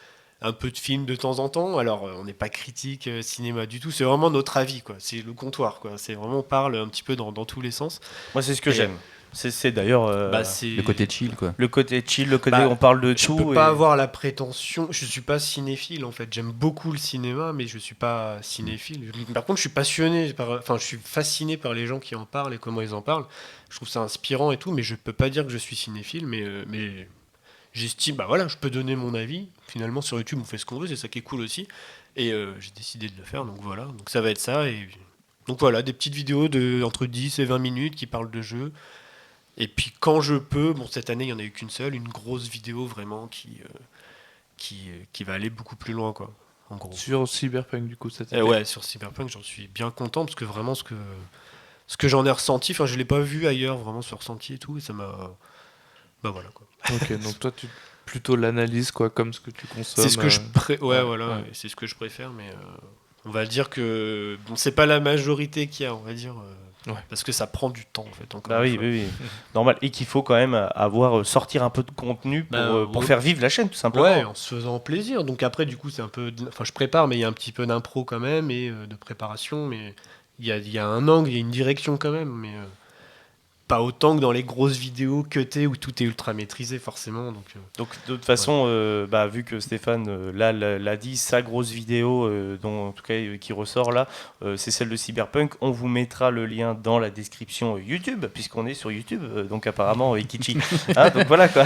Speaker 7: un peu de films de temps en temps. Alors on n'est pas critique cinéma du tout, c'est vraiment notre avis, quoi. C'est le comptoir, quoi. C'est vraiment, on parle un petit peu dans tous les sens.
Speaker 5: Moi, c'est ce que
Speaker 7: Et-
Speaker 5: j'aime. C'est d'ailleurs
Speaker 7: C'est
Speaker 2: Le côté chill, quoi.
Speaker 5: le côté chill, le côté
Speaker 7: Bah,
Speaker 5: on parle de
Speaker 7: je
Speaker 5: tout.
Speaker 7: peux pas avoir la prétention. Je suis pas cinéphile en fait. J'aime beaucoup le cinéma, mais je suis pas cinéphile. Par contre, je suis passionné. Enfin, je suis fasciné par les gens qui en parlent et comment ils en parlent. Je trouve ça inspirant et tout, mais je peux pas dire que je suis cinéphile. Mais j'estime. Bah voilà, je peux donner mon avis. Finalement, sur YouTube, on fait ce qu'on veut. C'est ça qui est cool aussi. Et j'ai décidé de le faire. Donc voilà. Donc ça va être ça. Et donc voilà, des petites vidéos de entre 10 et 20 minutes qui parlent de jeux. Et puis quand je peux, bon cette année il n'y en a eu qu'une seule, une grosse vidéo vraiment qui va aller beaucoup plus loin, quoi, en gros.
Speaker 8: sur Cyberpunk du coup cette
Speaker 7: Et
Speaker 8: année.
Speaker 7: ouais, sur Cyberpunk j'en suis bien content parce que vraiment ce que j'en ai ressenti, enfin je l'ai pas vu ailleurs, vraiment ce ressenti et tout, et ça m'a... Bah voilà, quoi.
Speaker 8: Ok, donc toi tu plutôt l'analyse quoi, comme ce que tu consommes.
Speaker 7: C'est ce que
Speaker 8: ouais,
Speaker 7: voilà,
Speaker 8: ouais.
Speaker 7: c'est ce que je préfère, mais on va dire que bon, c'est pas la majorité qu'il y a, on va dire,
Speaker 8: Ouais.
Speaker 7: parce que ça prend du temps en fait. Encore
Speaker 5: Bah
Speaker 7: une
Speaker 5: oui,
Speaker 7: fois.
Speaker 5: oui, oui. Normal. Et qu'il faut quand même avoir sortir un peu de contenu pour
Speaker 7: ouais.
Speaker 5: faire vivre la chaîne, tout simplement.
Speaker 7: Ouais, en se faisant plaisir. Donc après, du coup, c'est un peu... Enfin, je prépare, mais il y a un petit peu d'impro quand même, et de préparation, mais il y a un angle, il y a une direction quand même, mais pas autant que dans les grosses vidéos cutées où tout est ultra maîtrisé forcément.
Speaker 5: Donc de toute façon, vu que Stéphane l'a dit, sa grosse vidéo, dont en tout cas qui ressort là, c'est celle de Cyberpunk. On vous mettra le lien dans la description YouTube, puisqu'on est sur YouTube, donc apparemment Ekichi. Hein, donc voilà quoi.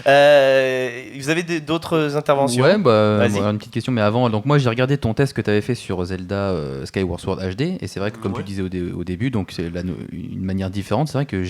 Speaker 5: Vous avez d'autres interventions?
Speaker 2: Ouais,
Speaker 5: Vas-y.
Speaker 2: une petite question, mais avant, donc moi j'ai regardé ton test que tu avais fait sur Zelda Skyward Sword HD, et c'est vrai que comme tu disais au début, donc c'est une manière différente, c'est vrai que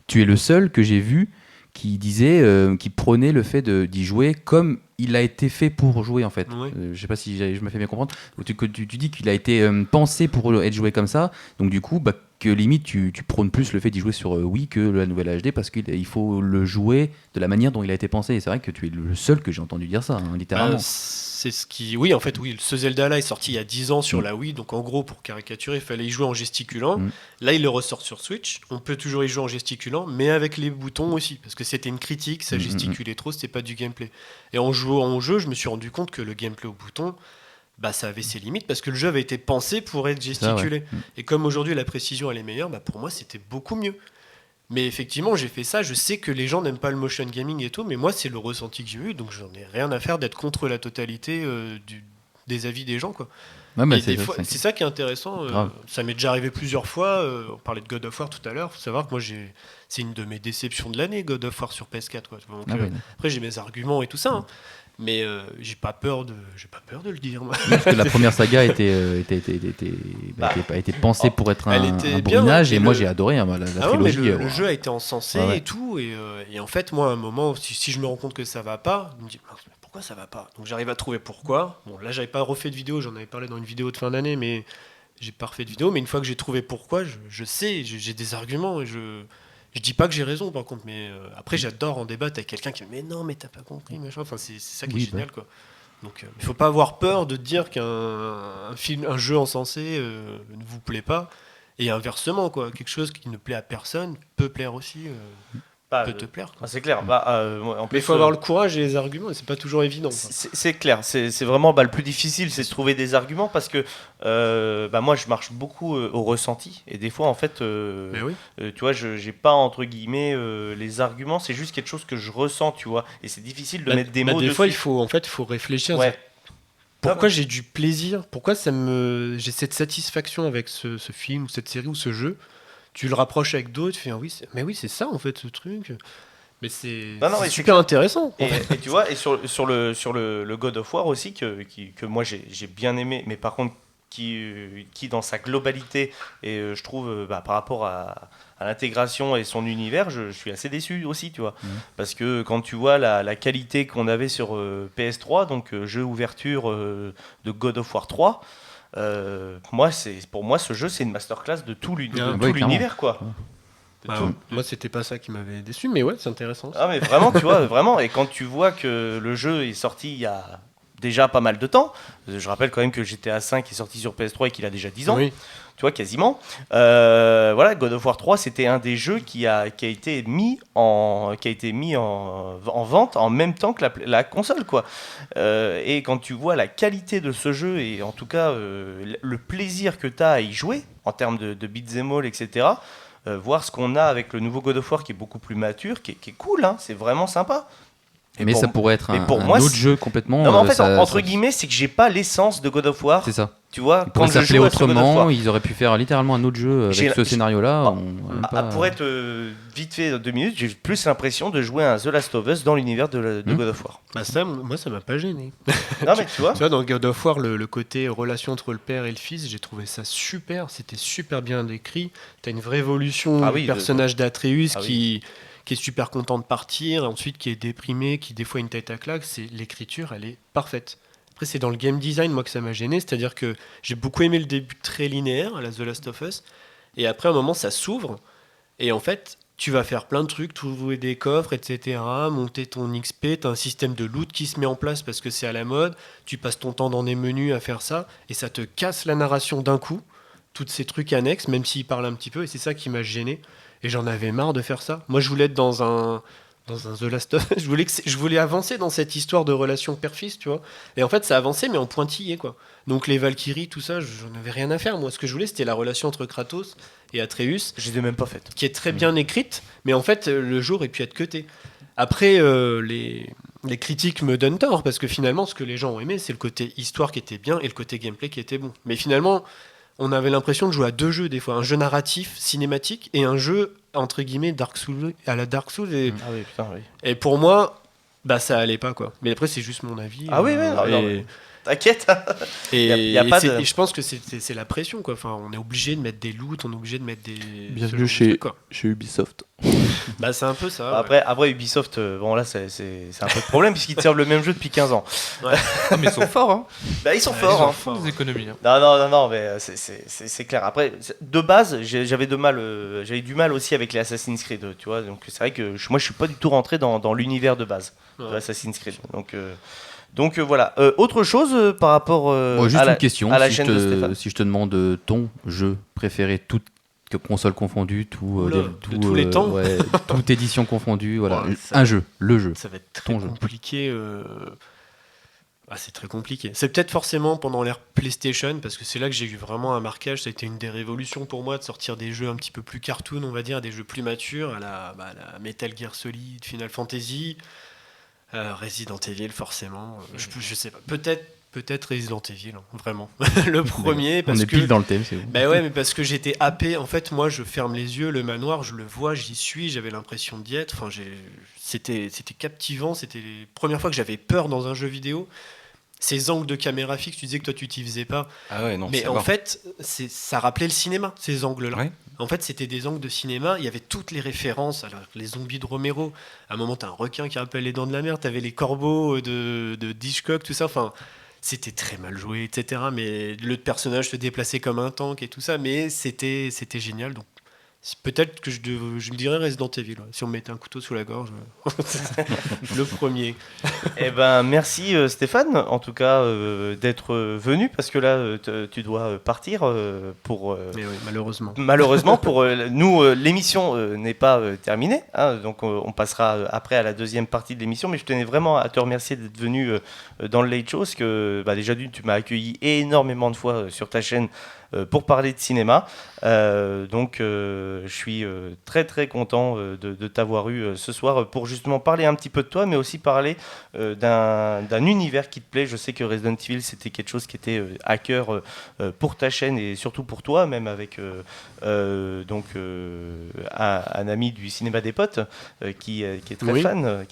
Speaker 2: tu es le seul que j'ai vu qui disait, qui prônait le fait d'y jouer comme il a été fait pour jouer en fait.
Speaker 7: Ouais.
Speaker 2: Je sais pas si je me fais bien comprendre. Tu dis qu'il a été pensé pour être joué comme ça, donc du coup, que limite tu prônes plus le fait d'y jouer sur Wii que la nouvelle HD parce qu'il faut le jouer de la manière dont il a été pensé. Et c'est vrai que tu es le seul que j'ai entendu dire ça, hein, littéralement.
Speaker 7: C'est ce qui. Oui, en fait, oui. Ce Zelda-là est sorti il y a 10 ans sur la Wii. Donc, en gros, pour caricaturer, il fallait y jouer en gesticulant. Là, il le ressort sur Switch. On peut toujours y jouer en gesticulant, mais avec les boutons aussi. Parce que c'était une critique, ça gesticulait trop, c'était pas du gameplay. Et en jouant au jeu, je me suis rendu compte que le gameplay au bouton, ça avait ses limites parce que le jeu avait été pensé pour être gesticulé.
Speaker 2: Ça, ouais.
Speaker 7: Et comme aujourd'hui, la précision, elle est meilleure, pour moi, c'était beaucoup mieux. Mais effectivement, j'ai fait ça. Je sais que les gens n'aiment pas le motion gaming et tout, mais moi, c'est le ressenti que j'ai eu. Donc, j'en ai rien à faire d'être contre la totalité des avis des gens, quoi.
Speaker 2: Ouais, mais
Speaker 7: Et des fois, c'est ça qui est intéressant. Ça m'est déjà arrivé plusieurs fois. On parlait de God of War tout à l'heure. Il faut savoir que moi, c'est une de mes déceptions de l'année, God of War sur PS4. Quoi. Donc, après, j'ai mes arguments et tout ça. Hein. Mais j'ai pas peur de le dire. Moi.
Speaker 2: Parce que la première saga a été pensée pour être un bourrinage, et moi j'ai adoré la trilogie.
Speaker 7: Mais le jeu a été encensé et tout. Et en fait, moi, à un moment, si je me rends compte que ça va pas, je me dis pourquoi ça va pas. Donc j'arrive à trouver pourquoi. Bon, là, j'avais pas refait de vidéo, j'en avais parlé dans une vidéo de fin d'année, mais j'ai pas refait de vidéo. Mais une fois que j'ai trouvé pourquoi, je sais, j'ai des arguments et je dis pas que j'ai raison par contre, mais après j'adore en débattre avec quelqu'un qui me dit mais non mais t'as pas compris machin. Enfin c'est ça qui est génial quoi. Donc il faut pas avoir peur de dire un jeu encensé ne vous plaît pas et inversement quoi, quelque chose qui ne plaît à personne peut plaire aussi. Peut te plaire.
Speaker 5: C'est clair.
Speaker 7: Mais il faut avoir le courage et les arguments, et c'est pas toujours évident.
Speaker 5: C'est clair. C'est vraiment le plus difficile, c'est de trouver des arguments parce que moi je marche beaucoup au ressenti et des fois en fait, tu vois, j'ai pas entre guillemets les arguments, c'est juste quelque chose que je ressens, tu vois, et c'est difficile de mettre des mots.
Speaker 7: Des
Speaker 5: dessus.
Speaker 7: fois il faut réfléchir.
Speaker 5: Ouais.
Speaker 7: Pourquoi j'ai du plaisir? Pourquoi j'ai cette satisfaction avec ce film ou cette série ou ce jeu? Tu le rapproches avec d'autres, tu fais mais oui, c'est ça en fait ce truc. Mais c'est super intéressant.
Speaker 5: Et tu vois, et sur le God of War aussi que moi j'ai bien aimé, mais par contre qui dans sa globalité et je trouve par rapport à l'intégration et son univers, je suis assez déçu aussi, tu vois, parce que quand tu vois la qualité qu'on avait sur PS3, donc jeu ouverture de God of War 3. Pour moi, ce jeu, c'est une masterclass de tout l'univers, quoi.
Speaker 7: Moi, c'était pas ça qui m'avait déçu, mais ouais, c'est intéressant.
Speaker 5: Ah, mais vraiment, tu vois, vraiment. Et quand tu vois que le jeu est sorti il y a déjà pas mal de temps, je rappelle quand même que GTA 5 est sorti sur PS3 et qu'il a déjà 10 ans.
Speaker 7: Oui.
Speaker 5: Tu vois, quasiment. Voilà, God of War 3, c'était un des jeux qui a été mis en vente en même temps que la console, quoi. Et quand tu vois la qualité de ce jeu et en tout cas le plaisir que tu as à y jouer en termes de beat'em all, etc. Voir ce qu'on a avec le nouveau God of War qui est beaucoup plus mature, qui est cool, hein, c'est vraiment sympa.
Speaker 2: Mais ça pourrait être un
Speaker 5: moi,
Speaker 2: autre jeu complètement.
Speaker 5: Non, mais en fait, entre guillemets, c'est que j'ai pas l'essence de God of War.
Speaker 2: C'est ça.
Speaker 5: Tu vois,
Speaker 2: quand je joue autrement, ils auraient pu faire littéralement un autre jeu avec ce scénario-là.
Speaker 5: Pour être vite fait 2 minutes, j'ai plus l'impression de jouer à The Last of Us dans l'univers de God of War.
Speaker 7: Moi, ça m'a pas gêné.
Speaker 5: Non, mais tu vois.
Speaker 7: Tu vois, dans God of War, le côté relation entre le père et le fils, j'ai trouvé ça super. C'était super bien décrit. T'as une vraie évolution du personnage d'Atreus qui est super content de partir, ensuite qui est déprimé, qui des fois a une tête à claque. L'écriture, elle est parfaite. Après, c'est dans le game design, moi, que ça m'a gêné. C'est-à-dire que j'ai beaucoup aimé le début très linéaire à la The Last of Us. Et après, à un moment, ça s'ouvre. Et en fait, tu vas faire plein de trucs, trouver des coffres, etc. Monter ton XP. Tu as un système de loot qui se met en place parce que c'est à la mode. Tu passes ton temps dans des menus à faire ça. Et ça te casse la narration d'un coup. Tous ces trucs annexes, même s'ils parlent un petit peu. Et c'est ça qui m'a gêné. Et j'en avais marre de faire ça. Moi, je voulais être dans dans un The Last of Us. Je voulais avancer dans cette histoire de relation père-fils, tu vois. Et en fait, ça avançait, mais en pointillé, quoi. Donc les Valkyries, tout ça, j'en avais rien à faire. Moi, ce que je voulais, c'était la relation entre Kratos et Atreus,
Speaker 5: Je les ai même pas faites.
Speaker 7: qui est très bien écrite, mais en fait, le jour aurait pu être cuté. Après, les critiques me donnent tort, parce que finalement, ce que les gens ont aimé, c'est le côté histoire qui était bien et le côté gameplay qui était bon. Mais finalement, on avait l'impression de jouer à 2 jeux, des fois. Un jeu narratif, cinématique, et un jeu, entre guillemets, Dark Souls, à la Dark Souls.
Speaker 5: Ah oui, putain, oui.
Speaker 7: Et pour moi, bah ça allait pas, quoi. Mais après, c'est juste mon avis.
Speaker 5: Ah oui, oui, non,
Speaker 7: et,
Speaker 5: non, mais t'inquiète.
Speaker 7: et-
Speaker 5: y a
Speaker 7: et
Speaker 5: pas
Speaker 7: c'est-
Speaker 5: de-
Speaker 7: et je pense que c'est la pression, quoi. Enfin, on est obligé de mettre des loots, on est obligé de mettre des. ce
Speaker 8: Bienvenue
Speaker 7: genre de
Speaker 8: chez,
Speaker 7: trucs, quoi.
Speaker 8: chez Ubisoft.
Speaker 7: Bah, c'est un peu ça.
Speaker 5: Après Ubisoft, bon là c'est un peu de problème puisqu'ils te servent le même jeu depuis 15 ans.
Speaker 8: Ah, mais ils sont forts, hein.
Speaker 5: Bah ils sont
Speaker 7: Ouais,
Speaker 5: forts.
Speaker 7: ils ont
Speaker 5: hein.
Speaker 7: fort.
Speaker 8: Des économies. Hein.
Speaker 5: Non, mais c'est clair. Après, de base, j'avais du mal aussi avec les Assassin's Creed, tu vois. Donc c'est vrai que moi je suis pas du tout rentré dans l'univers de base de
Speaker 7: Ouais.
Speaker 5: Assassin's Creed. Donc voilà. Autre chose par rapport
Speaker 2: Bon, juste
Speaker 5: à la
Speaker 2: une question,
Speaker 5: à la
Speaker 2: si,
Speaker 5: chaîne
Speaker 2: je
Speaker 5: de
Speaker 2: te,
Speaker 5: Stéphane.
Speaker 2: si je te demande ton jeu préféré, toute console confondue,
Speaker 7: Oula, de tous les temps.
Speaker 2: ouais, toute édition confondue, voilà,
Speaker 7: Ouais, ça-
Speaker 2: un jeu, le jeu.
Speaker 7: Ça va être très
Speaker 2: Ton jeu.
Speaker 7: compliqué. Ah, c'est très compliqué. C'est peut-être forcément pendant l'ère PlayStation, parce que c'est là que j'ai eu vraiment un marquage. Ça a été une des révolutions pour moi de sortir des jeux un petit peu plus cartoon, on va dire, des jeux plus matures, à la Metal Gear Solid, Final Fantasy, Resident Evil, forcément. Je sais pas. Peut-être Resident Evil, hein, vraiment. Le premier,
Speaker 2: On
Speaker 7: parce
Speaker 2: est
Speaker 7: que.
Speaker 2: pile dans le thème, c'est bon.
Speaker 7: Bah ouais, mais parce que j'étais happé. En fait, moi, je ferme les yeux, le manoir, je le vois, j'y suis, j'avais l'impression d'y être. Enfin, c'était captivant. C'était les premières fois que j'avais peur dans un jeu vidéo. Ces angles de caméra fixe, tu disais que toi, tu t'y faisais pas.
Speaker 6: Ah ouais, non,
Speaker 7: Mais
Speaker 6: c'est
Speaker 7: en
Speaker 6: mort.
Speaker 7: fait, ça rappelait le cinéma, ces angles-là.
Speaker 6: Ouais.
Speaker 7: En fait, c'était des angles de cinéma. Il y avait toutes les références. Alors, les zombies de Romero. À un moment, t'as un requin qui rappelle les Dents de la Mer. T'avais les corbeaux de Hitchcock, tout ça. Enfin, c'était très mal joué, etc. Mais le personnage se déplaçait comme un tank et tout ça. Mais c'était génial. Donc, peut-être que je me dirais Resident Evil. Ouais. Si on me mettait un couteau sous la gorge. Le premier.
Speaker 5: Eh ben merci Stéphane, en tout cas d'être venu parce que là tu dois partir pour.
Speaker 7: Mais oui, malheureusement.
Speaker 5: Malheureusement, pour nous, l'émission n'est pas terminée. Hein, donc, on passera après à la deuxième partie de l'émission. Mais je tenais vraiment à te remercier d'être venu dans le Late Show. Parce que, déjà, tu m'as accueilli énormément de fois sur ta chaîne pour parler de cinéma. Donc, je suis très, très content de t'avoir eu ce soir pour justement parler un petit peu de toi, mais aussi parler d'un univers qui te plaît. Je sais que Resident Evil, c'était quelque chose qui était à cœur pour ta chaîne et surtout pour toi, même avec un ami du cinéma des potes qui est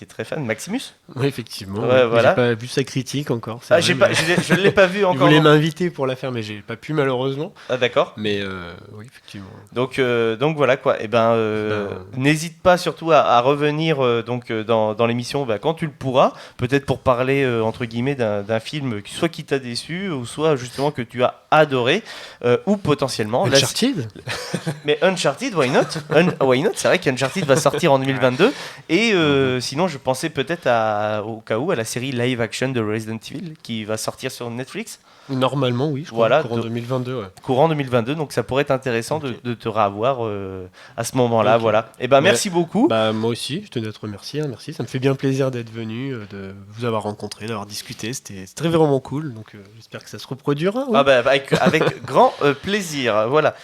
Speaker 5: très fan, Maximus.
Speaker 7: Oui, effectivement.
Speaker 5: Ouais, voilà.
Speaker 7: J'ai pas vu sa critique encore. c'est
Speaker 5: Ah,
Speaker 7: vrai, mais-
Speaker 5: je ne l'ai pas vu
Speaker 7: Il
Speaker 5: encore.
Speaker 7: voulait m'inviter pour la faire, mais j'ai pas pu malheureusement.
Speaker 5: Ah, d'accord.
Speaker 7: Mais oui, effectivement.
Speaker 5: Donc voilà quoi. Et n'hésite pas surtout à revenir dans l'émission quand tu le pourras, peut-être pour parler entre guillemets d'un film soit qui t'a déçu ou soit justement que tu as adoré ou potentiellement
Speaker 7: Uncharted.
Speaker 5: mais Uncharted, why not? Why not? C'est vrai qu'Uncharted va sortir en 2022 et sinon je pensais peut-être au cas où à la série live action de Resident Evil qui va sortir sur Netflix.
Speaker 7: Normalement, oui, je crois.
Speaker 5: Voilà,
Speaker 7: Courant 2022, ouais.
Speaker 5: Courant 2022, donc ça pourrait être intéressant
Speaker 7: Ok.
Speaker 5: de te revoir à ce moment-là.
Speaker 7: Ok.
Speaker 5: Voilà. Et
Speaker 7: Mais-
Speaker 5: merci beaucoup.
Speaker 7: Bah, moi aussi, je tenais à te remercier. Hein, merci. Ça me fait bien plaisir d'être venu, de vous avoir rencontré, d'avoir discuté. C'était très vraiment cool. Donc, j'espère que ça se reproduira. Oui.
Speaker 5: Avec grand plaisir. Voilà.